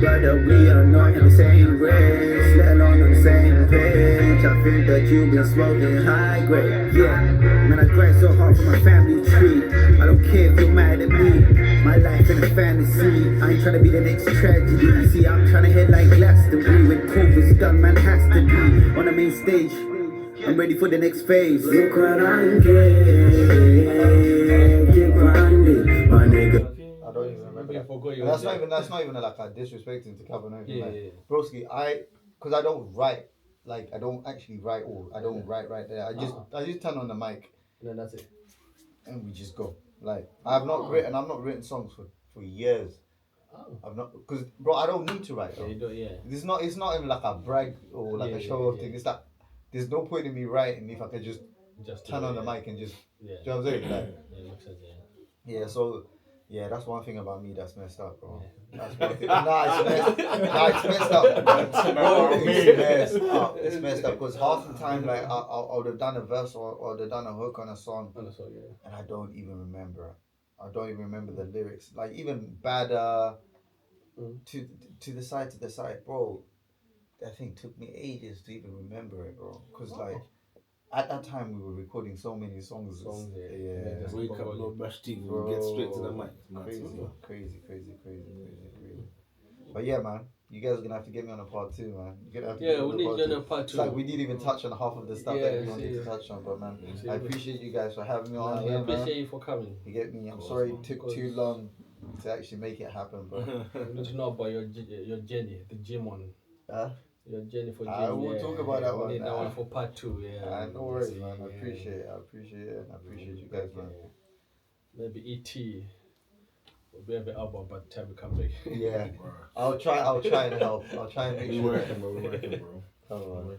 [SPEAKER 1] Brother, we are not in the same race, let alone on the same page. I feel that you've been smoking high grade. Yeah, man, I grind so hard for my family tree. I don't care if you're mad at me. My life in a fantasy. I ain't trying to be the next tragedy. See, I'm trying to hit like Glastonbury. When COVID's done, man has to be on the main stage. I'm ready for the next phase. Look what I get, keep grinding, my nigga.
[SPEAKER 6] I don't even remember that. That's not even like a disrespecting to Calvin or anything.
[SPEAKER 5] Yeah.
[SPEAKER 6] Broski, because I don't write, like I don't actually write I don't write right there. I just turn on the mic.
[SPEAKER 5] And then that's it.
[SPEAKER 6] And we just go. Like I've not written songs for years.
[SPEAKER 5] Oh.
[SPEAKER 6] I've not, because bro, I don't need to write.
[SPEAKER 5] Yeah, you don't, yeah.
[SPEAKER 6] It's not even like a brag or like a show off thing. It's like there's no point in me writing if I could just turn on the mic and just do you know what I'm saying? Like,
[SPEAKER 5] yeah, makes sense,
[SPEAKER 6] yeah, so yeah, that's one thing about me that's messed up, bro. That's one thing. It's messed up. It's messed up because half the time, like, I would have done a verse or I would have done a hook on a song, and I don't even remember it. I don't even remember the lyrics. Like, even Badder, to the side, bro. That thing took me ages to even remember it, bro. Because, like, at that time, we were recording so many songs. Yeah.
[SPEAKER 4] Wake up, no brush teeth, we'll get straight to the mic.
[SPEAKER 6] Crazy. But yeah, man, you guys are gonna have to get me on a part 2, man.
[SPEAKER 5] We need you on a part 2.
[SPEAKER 6] It's like we didn't even touch on half of the stuff that we wanted to touch on, but man, I appreciate you guys for having me on.
[SPEAKER 5] I appreciate you for coming.
[SPEAKER 6] You get me? I'm sorry it took too long to actually make it happen, but
[SPEAKER 5] I need to know about your journey, the gym one. Your journey for gym.
[SPEAKER 6] I will talk about that one.
[SPEAKER 5] We need that one for part 2. Yeah.
[SPEAKER 6] No worries, man. I appreciate it. I appreciate you guys, man.
[SPEAKER 5] Maybe E.T.A. will be a bit album by the time we come back.
[SPEAKER 6] Yeah. I'll try and help. I'll try and make sure.
[SPEAKER 4] We're working, bro.
[SPEAKER 6] Come on.